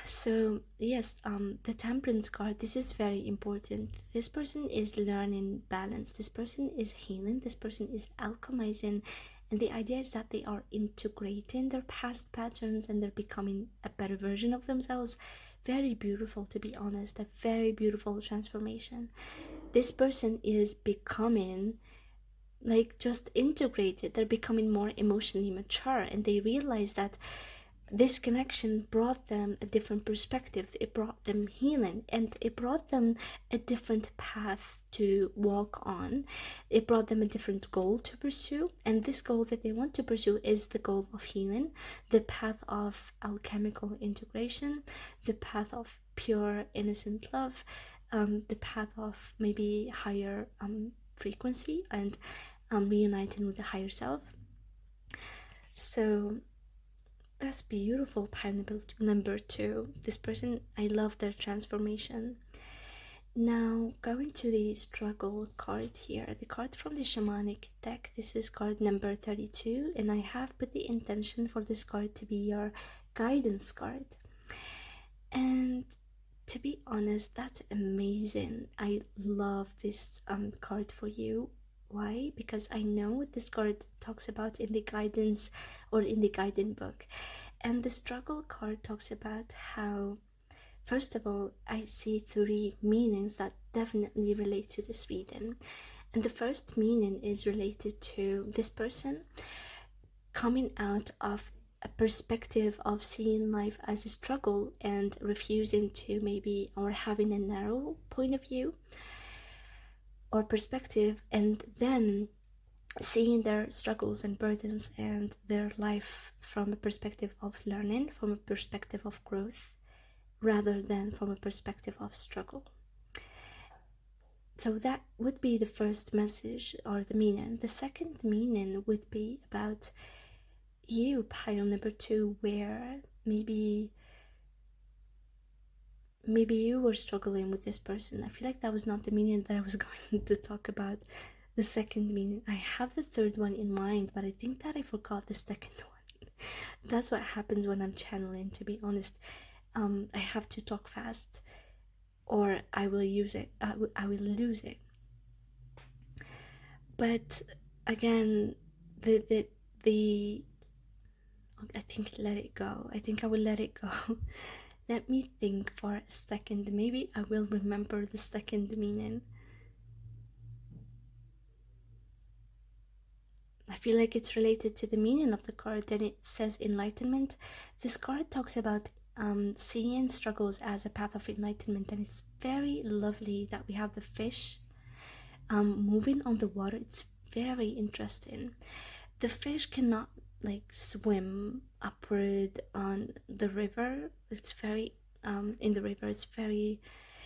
So yes, the Temperance card, this is very important. This person is learning balance, this person is healing, this person is alchemizing, and the idea is that they are integrating their past patterns and they're becoming a better version of themselves. Very beautiful, to be honest, a very beautiful transformation. This person is becoming like just integrated, they're becoming more emotionally mature, and they realize that this connection brought them a different perspective, it brought them healing, and it brought them a different path to walk on. It brought them a different goal to pursue, and this goal that they want to pursue is the goal of healing, the path of alchemical integration, the path of pure innocent love, the path of maybe higher frequency and reuniting with the higher self. So that's beautiful. Pile number 2. This person, I love their transformation. Now, going to the struggle card here, the card from the shamanic deck. This is card number 32, and I have put the intention for this card to be your guidance card. And to be honest, that's amazing. I love this card for you. Why? Because I know what this card talks about in the guidance or in the guiding book. And the struggle card talks about how, first of all, I see 3 meanings that definitely relate to this reading. And the first meaning is related to this person coming out of a perspective of seeing life as a struggle and refusing to maybe, or having a narrow point of view or perspective, and then seeing their struggles and burdens and their life from a perspective of learning, from a perspective of growth, rather than from a perspective of struggle. So that would be the first message or the meaning. The second meaning would be about you, pile number 2, where maybe you were struggling with this person. I feel like that was not the meaning that I was going to talk about. The second meaning, I have the third one in mind, but I think that I forgot the second one. That's what happens when I'm channeling, to be honest. I have to talk fast or I will use it. I will lose it. But again, the I think let it go. I think I will let it go. Let me think for a second. Maybe I will remember the second meaning. I feel like it's related to the meaning of the card, and it says enlightenment. This card talks about seeing struggles as a path of enlightenment, and it's very lovely that we have the fish moving on the water. It's very interesting. The fish cannot like swim upward on the river. It's very in the river. It's very,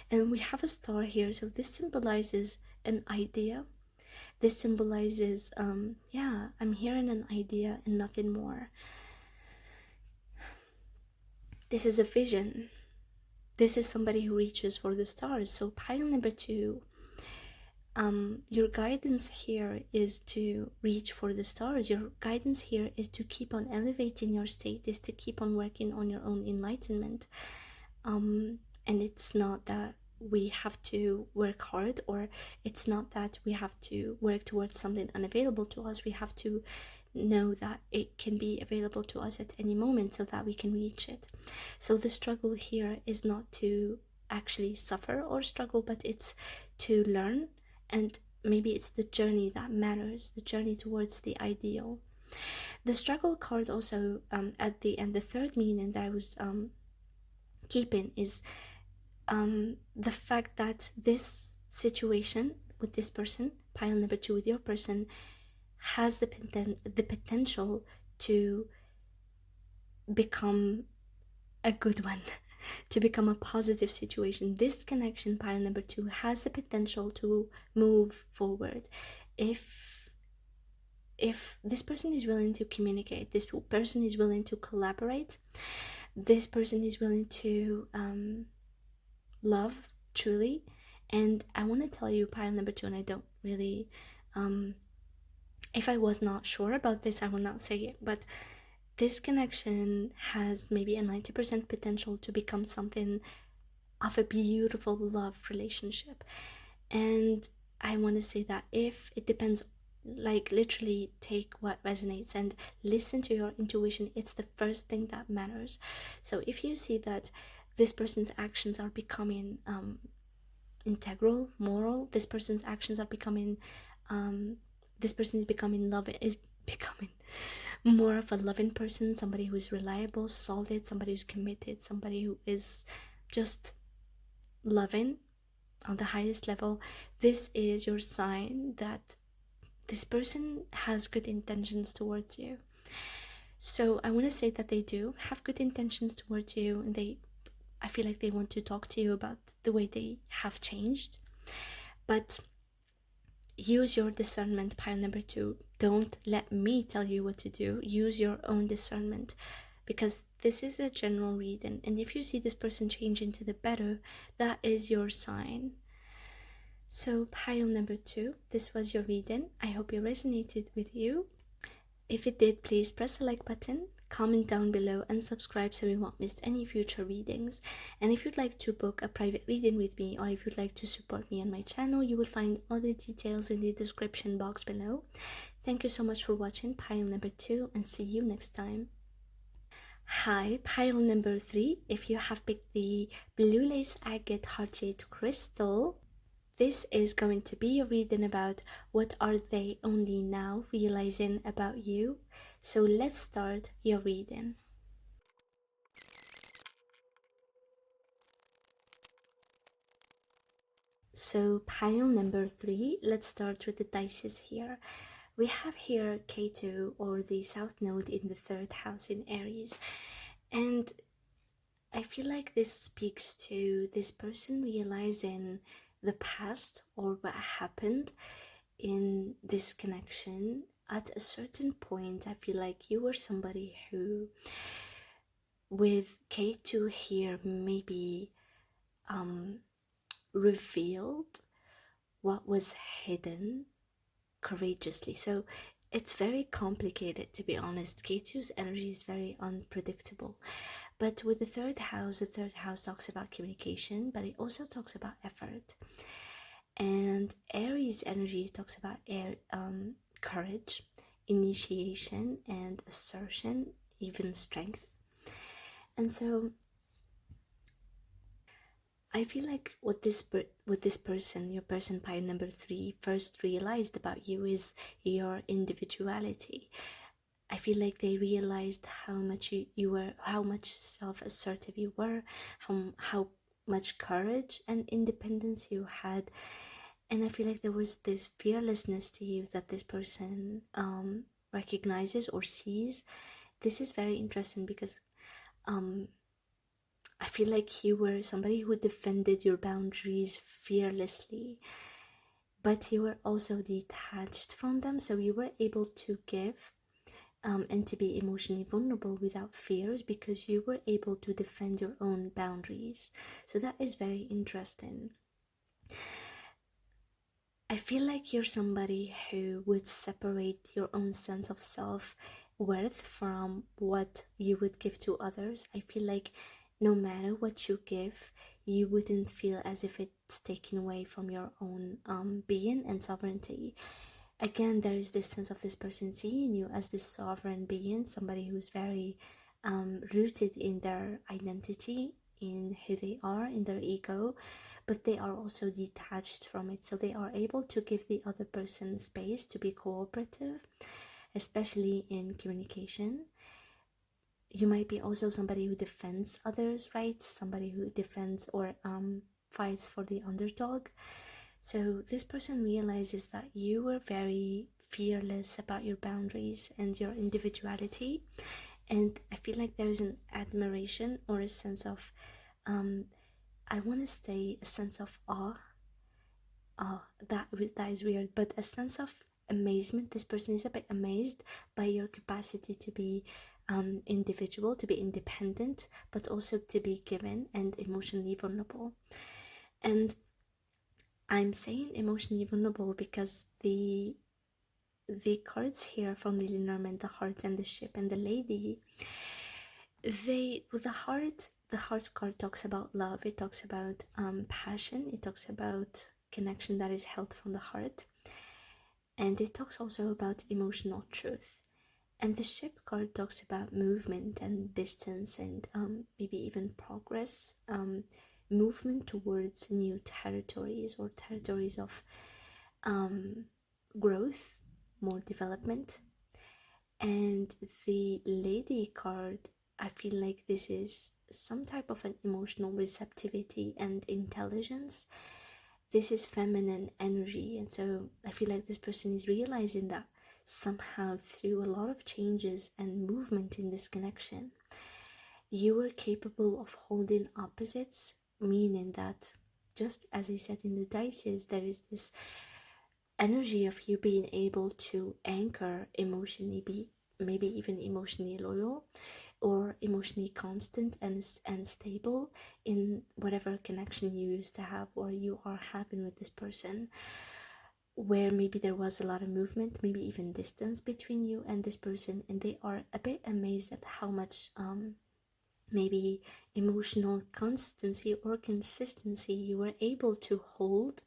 and we have a star here, so this symbolizes an idea. This symbolizes yeah, I'm hearing an idea and nothing more. This is a vision. This is somebody who reaches for the stars. So pile number 2, your guidance here is to reach for the stars. Your guidance here is to keep on elevating your state, is to keep on working on your own enlightenment. And it's not that we have to work hard, or it's not that we have to work towards something unavailable to us. We have to know that it can be available to us at any moment so that we can reach it. So the struggle here is not to actually suffer or struggle, but it's to learn, and maybe it's the journey that matters, the journey towards the ideal. The struggle card also at the end, the third meaning that I was keeping is the fact that this situation with this person, pile number 2 with your person, has the potential to become a good one. to become a positive situation. This connection, pile number 2, has the potential to move forward if this person is willing to communicate, this person is willing to collaborate, this person is willing to love truly. And I want to tell you, pile number 2, and I don't really if I was not sure about this, I will not say it, but this connection has maybe a 90% potential to become something of a beautiful love relationship. And I want to say that if it depends, like literally take what resonates and listen to your intuition. It's the first thing that matters. So if you see that this person's actions are becoming integral, moral, this person's actions are becoming this person is becoming more of a loving person, somebody who is reliable, solid, somebody who's committed, somebody who is just loving on the highest level, this is your sign that this person has good intentions towards you. So I want to say that they do have good intentions towards you, and I feel like they want to talk to you about the way they have changed. But use your discernment, pile number 2. Don't let me tell you what to do. Use your own discernment, because this is a general reading, and if you see this person change into the better, that is your sign. So pile number 2, this was your reading. I hope it resonated with you. If it did, please press the like button, comment down below, and subscribe so you won't miss any future readings. And if you'd like to book a private reading with me, or if you'd like to support me on my channel, you will find all the details in the description box below. Thank you so much for watching pile number 2, and see you next time. Hi, pile number 3. If you have picked the blue lace agate heart jade crystal, this is going to be your reading about what are they only now realizing about you. So let's start your reading. So pile number 3, let's start with the dices here. We have here Ketu, or the south node in the 3rd house in Aries, and I feel like this speaks to this person realizing the past or what happened in this connection. At a certain point, I feel like you were somebody who, with K2 here, maybe revealed what was hidden courageously. So it's very complicated, to be honest. K2's energy is very unpredictable. But with the 3rd house talks about communication, but it also talks about effort. And Aries energy talks about courage, initiation, and assertion, even strength. And so I feel like what this person, your person pile number 3, first realized about you is your individuality. I feel like they realized how much you were, how much self-assertive you were, how much courage and independence you had. And I feel like there was this fearlessness to you that this person recognizes or sees. This is very interesting because I feel like you were somebody who defended your boundaries fearlessly, but you were also detached from them, so you were able to give and to be emotionally vulnerable without fears because you were able to defend your own boundaries. So that is very interesting. I feel like you're somebody who would separate your own sense of self-worth from what you would give to others. I feel like no matter what you give, you wouldn't feel as if it's taken away from your own being and sovereignty. Again, there is this sense of this person seeing you as this sovereign being, somebody who's very rooted in their identity, in who they are, in their ego, but they are also detached from it, so they are able to give the other person space to be cooperative, especially in communication. You might be also somebody who defends others' rights, somebody who defends or fights for the underdog. So this person realizes that you were very fearless about your boundaries and your individuality, and I feel like there is an admiration or a sense of I want to say a sense of awe. That is weird, but a sense of amazement. This person is a bit amazed by your capacity to be individual, to be independent, but also to be given and emotionally vulnerable. And I'm saying emotionally vulnerable because the cards here from the Lenormand, the heart and the ship and the lady, they, with the heart card talks about love, it talks about passion, it talks about connection that is held from the heart, and it talks also about emotional truth. And the ship card talks about movement and distance and maybe even progress, movement towards new territories or territories of growth, more development. And the lady card, I feel like this is some type of an emotional receptivity and intelligence. This is feminine energy, and so I feel like this person is realizing that somehow through a lot of changes and movement in this connection, you are capable of holding opposites, meaning that, just as I said in the dices, there is this energy of you being able to anchor emotionally, be maybe even emotionally loyal or emotionally constant and stable in whatever connection you used to have or you are having with this person, where maybe there was a lot of movement, maybe even distance between you and this person, and they are a bit amazed at how much maybe emotional constancy or consistency you were able to hold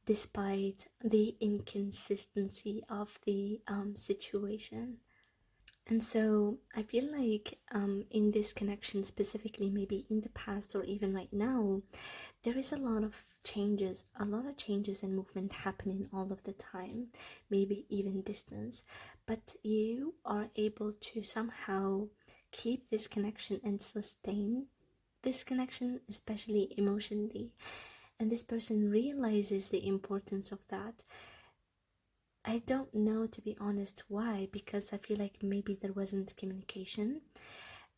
despite the inconsistency of the situation. And so I feel like in this connection, specifically maybe in the past or even right now, there is a lot of changes and movement happening all of the time, maybe even distance, but you are able to somehow keep this connection and sustain this connection, especially emotionally. And this person realizes the importance of that. I don't know, to be honest, why, because I feel like maybe there wasn't communication.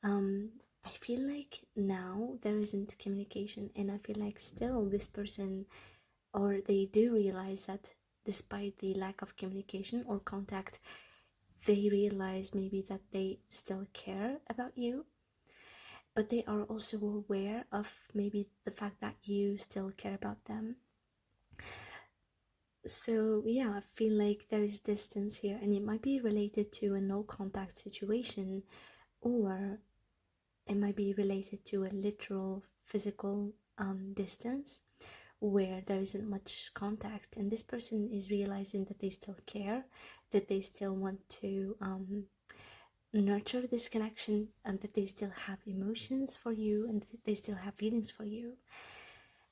I feel like now there isn't communication, and I feel like still this person, or they do realize that despite the lack of communication or contact, they realize maybe that they still care about you, but they are also aware of maybe the fact that you still care about them. So yeah, I feel like there is distance here, and it might be related to a no contact situation, or it might be related to a literal physical distance where there isn't much contact, and this person is realizing that they still care, that they still want to nurture this connection, and that they still have emotions for you, and that they still have feelings for you.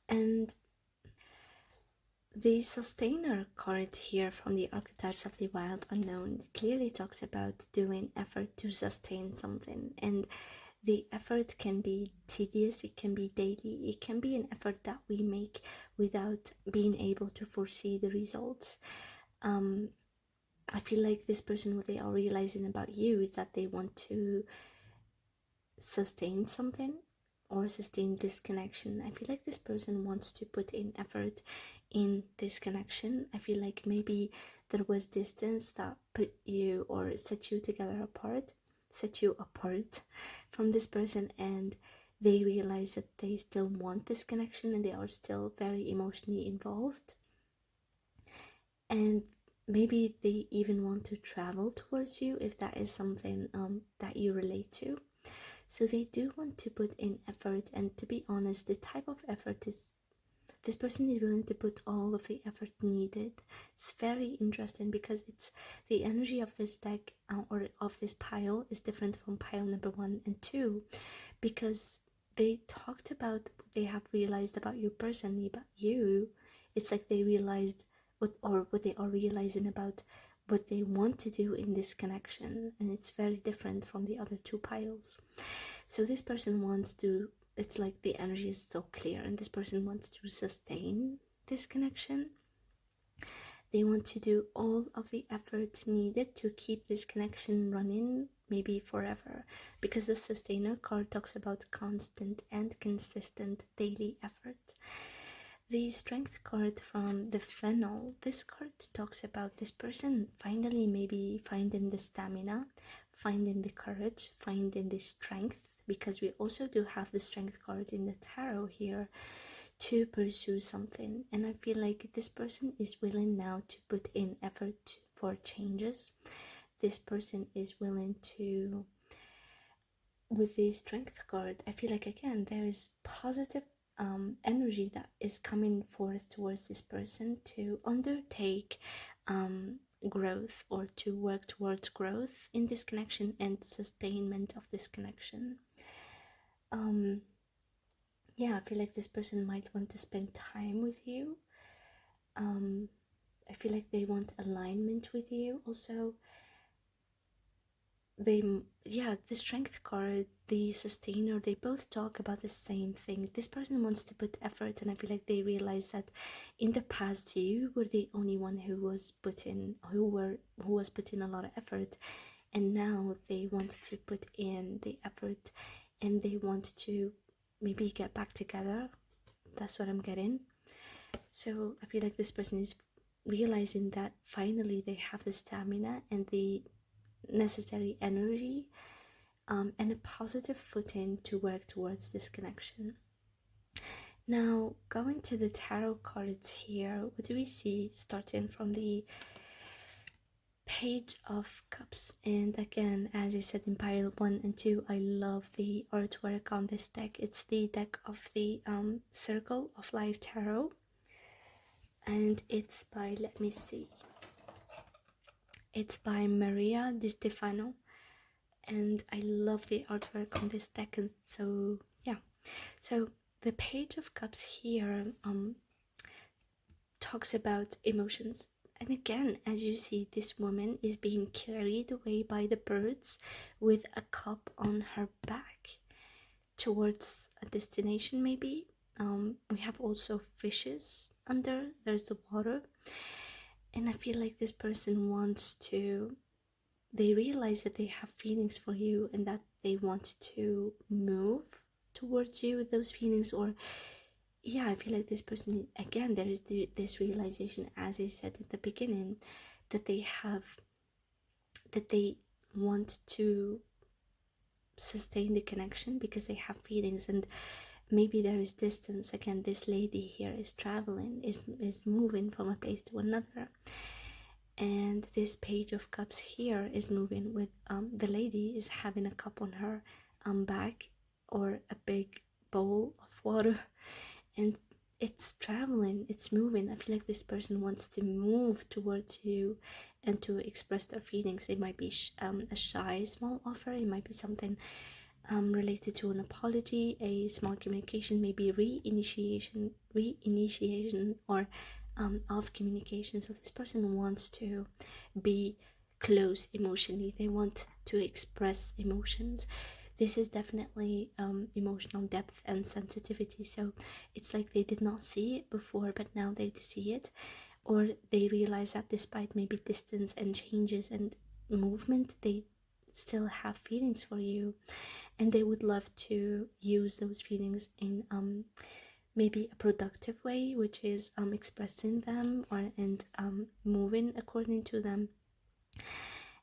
And the sustainer card here from the archetypes of the wild unknown clearly talks about doing effort to sustain something, and the effort can be tedious, it can be daily, it can be an effort that we make without being able to foresee the results. I feel like this person, what they are realizing about you is that they want to sustain something or sustain this connection. I feel like this person wants to put in effort in this connection. I feel like maybe there was distance that put you or set you together apart, set you apart from this person, and they realize that they still want this connection and they are still very emotionally involved, and maybe they even want to travel towards you if that is something that you relate to. So they do want to put in effort, and to be honest, the type of effort is this person is willing to put all of the effort needed. It's very interesting because it's the energy of this deck or of this pile is different from pile number 1 and 2, because they talked about what they have realized about you personally, about you. It's like they realized what they are realizing about what they want to do in this connection, and it's very different from the other 2 piles. So this person wants to, it's like the energy is so clear, and this person wants to sustain this connection. They want to do all of the effort needed to keep this connection running, maybe forever, because the Sustainer card talks about constant and consistent daily effort. The Strength card from the Fennel, this card talks about this person finally maybe finding the stamina, finding the courage, finding the strength, because we also do have the Strength card in the tarot here, to pursue something. And I feel like this person is willing now to put in effort for changes. This person is willing to, with the Strength card, I feel like again there is positive energy that is coming forth towards this person to undertake growth, or to work towards growth in this connection and sustainment of this connection. Yeah, I feel like this person might want to spend time with you. I feel like they want alignment with you also. The Strength card, the Sustainer, they both talk about the same thing. This person wants to put effort, and I feel like they realize that in the past you were the only one who was putting a lot of effort, and now they want to put in the effort, and they want to maybe get back together. That's what I'm getting. So I feel like this person is realizing that finally they have the stamina and the necessary energy and a positive footing to work towards this connection. Now, going to the tarot cards here, what do we see? Starting from the Page of Cups, and again, as I said in pile 1 and 2, I love the artwork on this deck. It's the deck of the Circle of Life Tarot, and it's by, let me see, it's by Maria Di Stefano, and I love the artwork on this deck. And so yeah, so the Page of Cups here talks about emotions. And again, as you see, this woman is being carried away by the birds with a cup on her back towards a destination, maybe. We have also fishes under, there's the water. And I feel like this person wants to, they realize that they have feelings for you and that they want to move towards you with those feelings. Or yeah, I feel like this person, again, there is this realization, as I said at the beginning, that they want to sustain the connection because they have feelings, and maybe there is distance. Again, this lady here is traveling, is moving from a place to another, and this Page of Cups here is moving with the lady is having a cup on her back, or a big bowl of water, and it's traveling, it's moving. I feel like this person wants to move towards you and to express their feelings. It might be a shy small offer, it might be something related to an apology, a small communication, maybe reinitiation or of communication. So this person wants to be close emotionally, they want to express emotions. This is definitely emotional depth and sensitivity. So it's like they did not see it before, but now they see it, or they realize that despite maybe distance and changes and movement, they still have feelings for you, and they would love to use those feelings in maybe a productive way, which is expressing them and moving according to them.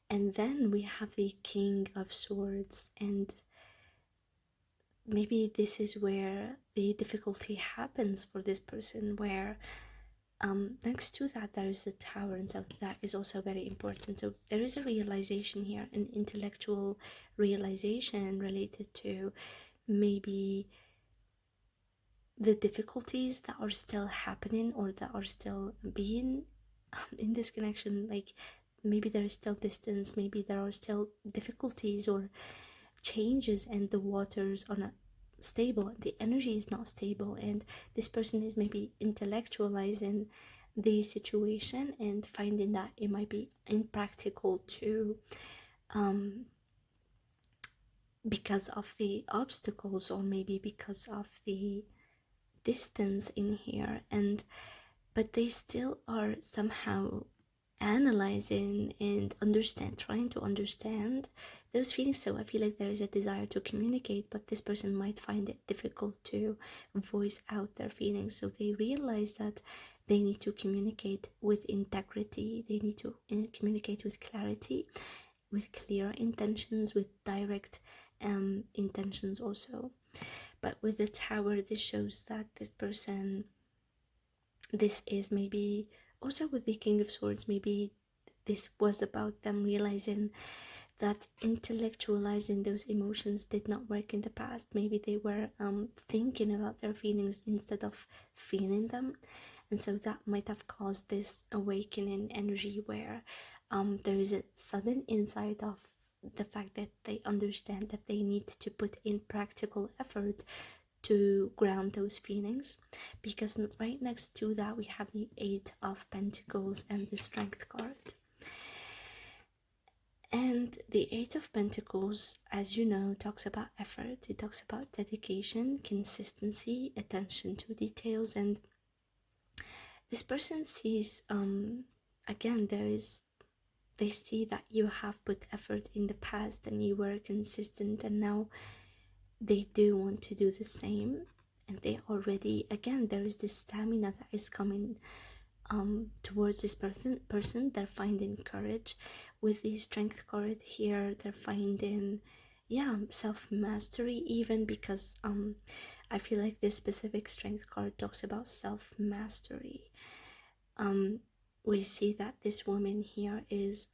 And then we have the King of Swords, and maybe this is where the difficulty happens for this person, where next to that there is the Tower, and so that is also very important. So there is a realization here, an intellectual realization related to maybe the difficulties that are still happening or that are still being in this connection. Like maybe there is still distance, maybe there are still difficulties or changes, and the waters are not stable, the energy is not stable, and this person is maybe intellectualizing the situation and finding that it might be impractical to because of the obstacles, or maybe because of the distance in here, but they still are somehow analyzing and trying to understand those feelings. So I feel like there is a desire to communicate, but this person might find it difficult to voice out their feelings. So they realize that they need to communicate with integrity, they need to communicate with clarity, with clear intentions, with direct intentions also. But with the Tower, this shows that this is maybe also with the King of Swords, maybe this was about them realizing that intellectualizing those emotions did not work in the past. Maybe they were thinking about their feelings instead of feeling them, and so that might have caused this awakening energy where there is a sudden insight of the fact that they understand that they need to put in practical effort to ground those feelings. Because right next to that we have the Eight of Pentacles and the Strength card. And the Eight of Pentacles, as you know, talks about effort. It talks about dedication, consistency, attention to details. And this person sees again, they see that you have put effort in the past and you were consistent, and now they do want to do the same. And they already, again, there is this stamina that is coming towards this person. They're finding courage. With the Strength card here, they're finding self-mastery, even because I feel like this specific Strength card talks about self-mastery. We see that this woman here is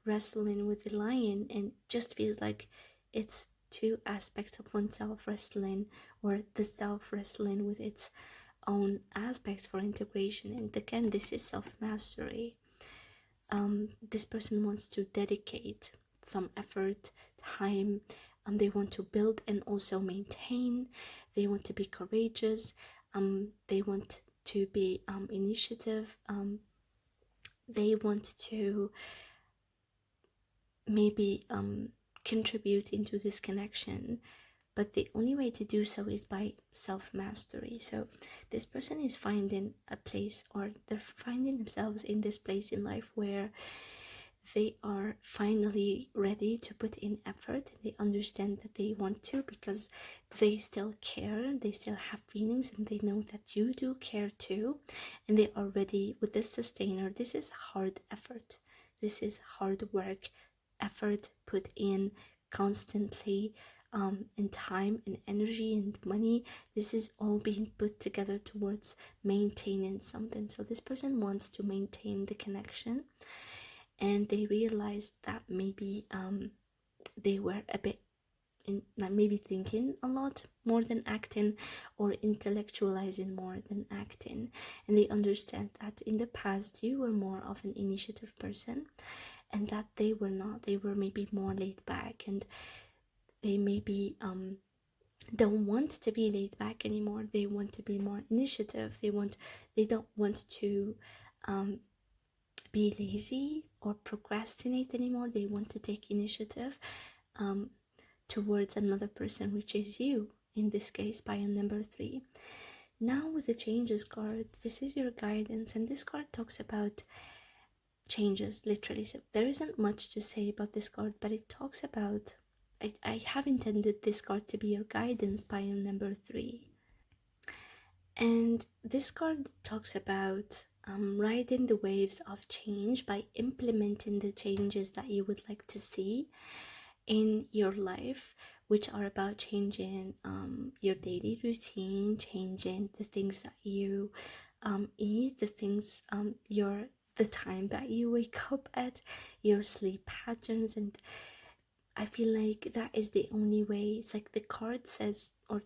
wrestling with the lion, and just feels like it's two aspects of oneself wrestling, or the self wrestling with its own aspects for integration. And again, this is self-mastery. This person wants to dedicate some effort, time, they want to build and also maintain. They want to be courageous, they want to be initiative, they want to maybe contribute into this connection, but the only way to do so is by self-mastery. So this person is finding a place, or they're finding themselves in this place in life where they are finally ready to put in effort. They understand that they want to, because they still care, they still have feelings, and they know that you do care too, and they are ready with this sustainer. This is hard effort, this is hard work, effort put in constantly, and time and energy and money. This is all being put together towards maintaining something. So this person wants to maintain the connection, and they realized that maybe they were a bit maybe thinking a lot more than acting, or intellectualizing more than acting. And they understand that in the past you were more of an initiative person, and that they were not. They were maybe more laid back, and they maybe don't want to be laid back anymore. They want to be more initiative. They don't want to be lazy or procrastinate anymore. They want to take initiative towards another person, which is you in this case, pile number 3. Now with the changes card, this is your guidance, and this card talks about changes, literally. So there isn't much to say about this card, but it talks about, I have intended this card to be your guidance, pile number 3. And this card talks about riding the waves of change by implementing the changes that you would like to see in your life, which are about changing your daily routine, changing the things that you eat, the things the time that you wake up at, your sleep patterns. And I feel like that is the only way. It's like the card says, or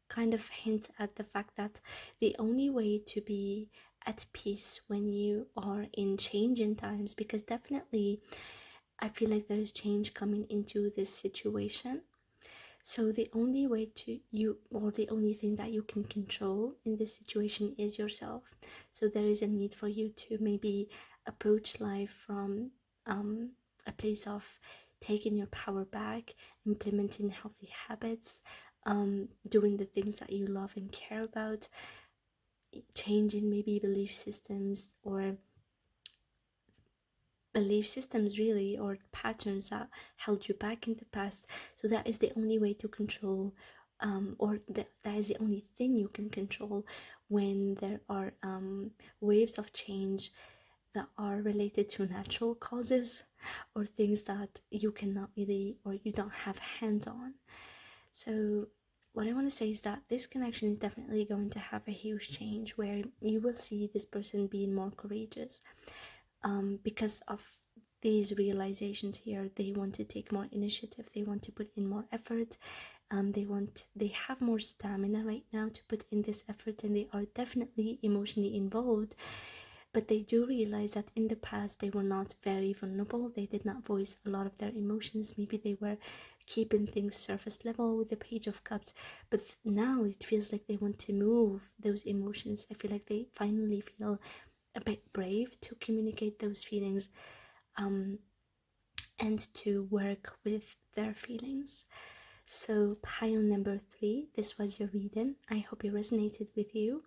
kind of hints at the fact that the only way to be at peace when you are in changing times, because definitely I feel like there is change coming into this situation. So the only way to you, or the only thing that you can control in this situation, is yourself. So there is a need for you to maybe approach life from a place of taking your power back, implementing healthy habits, doing the things that you love and care about, changing maybe belief systems, or belief systems really, or patterns that held you back in the past. So that is the only way to control, or that is the only thing you can control when there are waves of change that are related to natural causes, or things that you cannot really, or you don't have hands on. So what I want to say is that this connection is definitely going to have a huge change, where you will see this person being more courageous, because of these realizations here. They want to take more initiative, they want to put in more effort, they have more stamina right now to put in this effort, and they are definitely emotionally involved. But they do realize that in the past they were not very vulnerable, they did not voice a lot of their emotions, maybe they were keeping things surface level with the Page of Cups. But now it feels like they want to move those emotions. I feel like they finally feel a bit brave to communicate those feelings, and to work with their feelings. So pile number 3, this was your reading. I hope it resonated with you.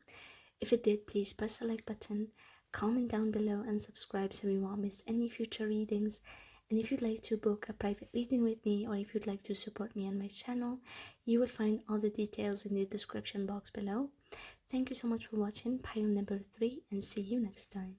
If it did, please press the like button, comment down below, and subscribe so you won't miss any future readings. And if you'd like to book a private reading with me, or if you'd like to support me on my channel, you will find all the details in the description box below. Thank you so much for watching pile number 3, and see you next time.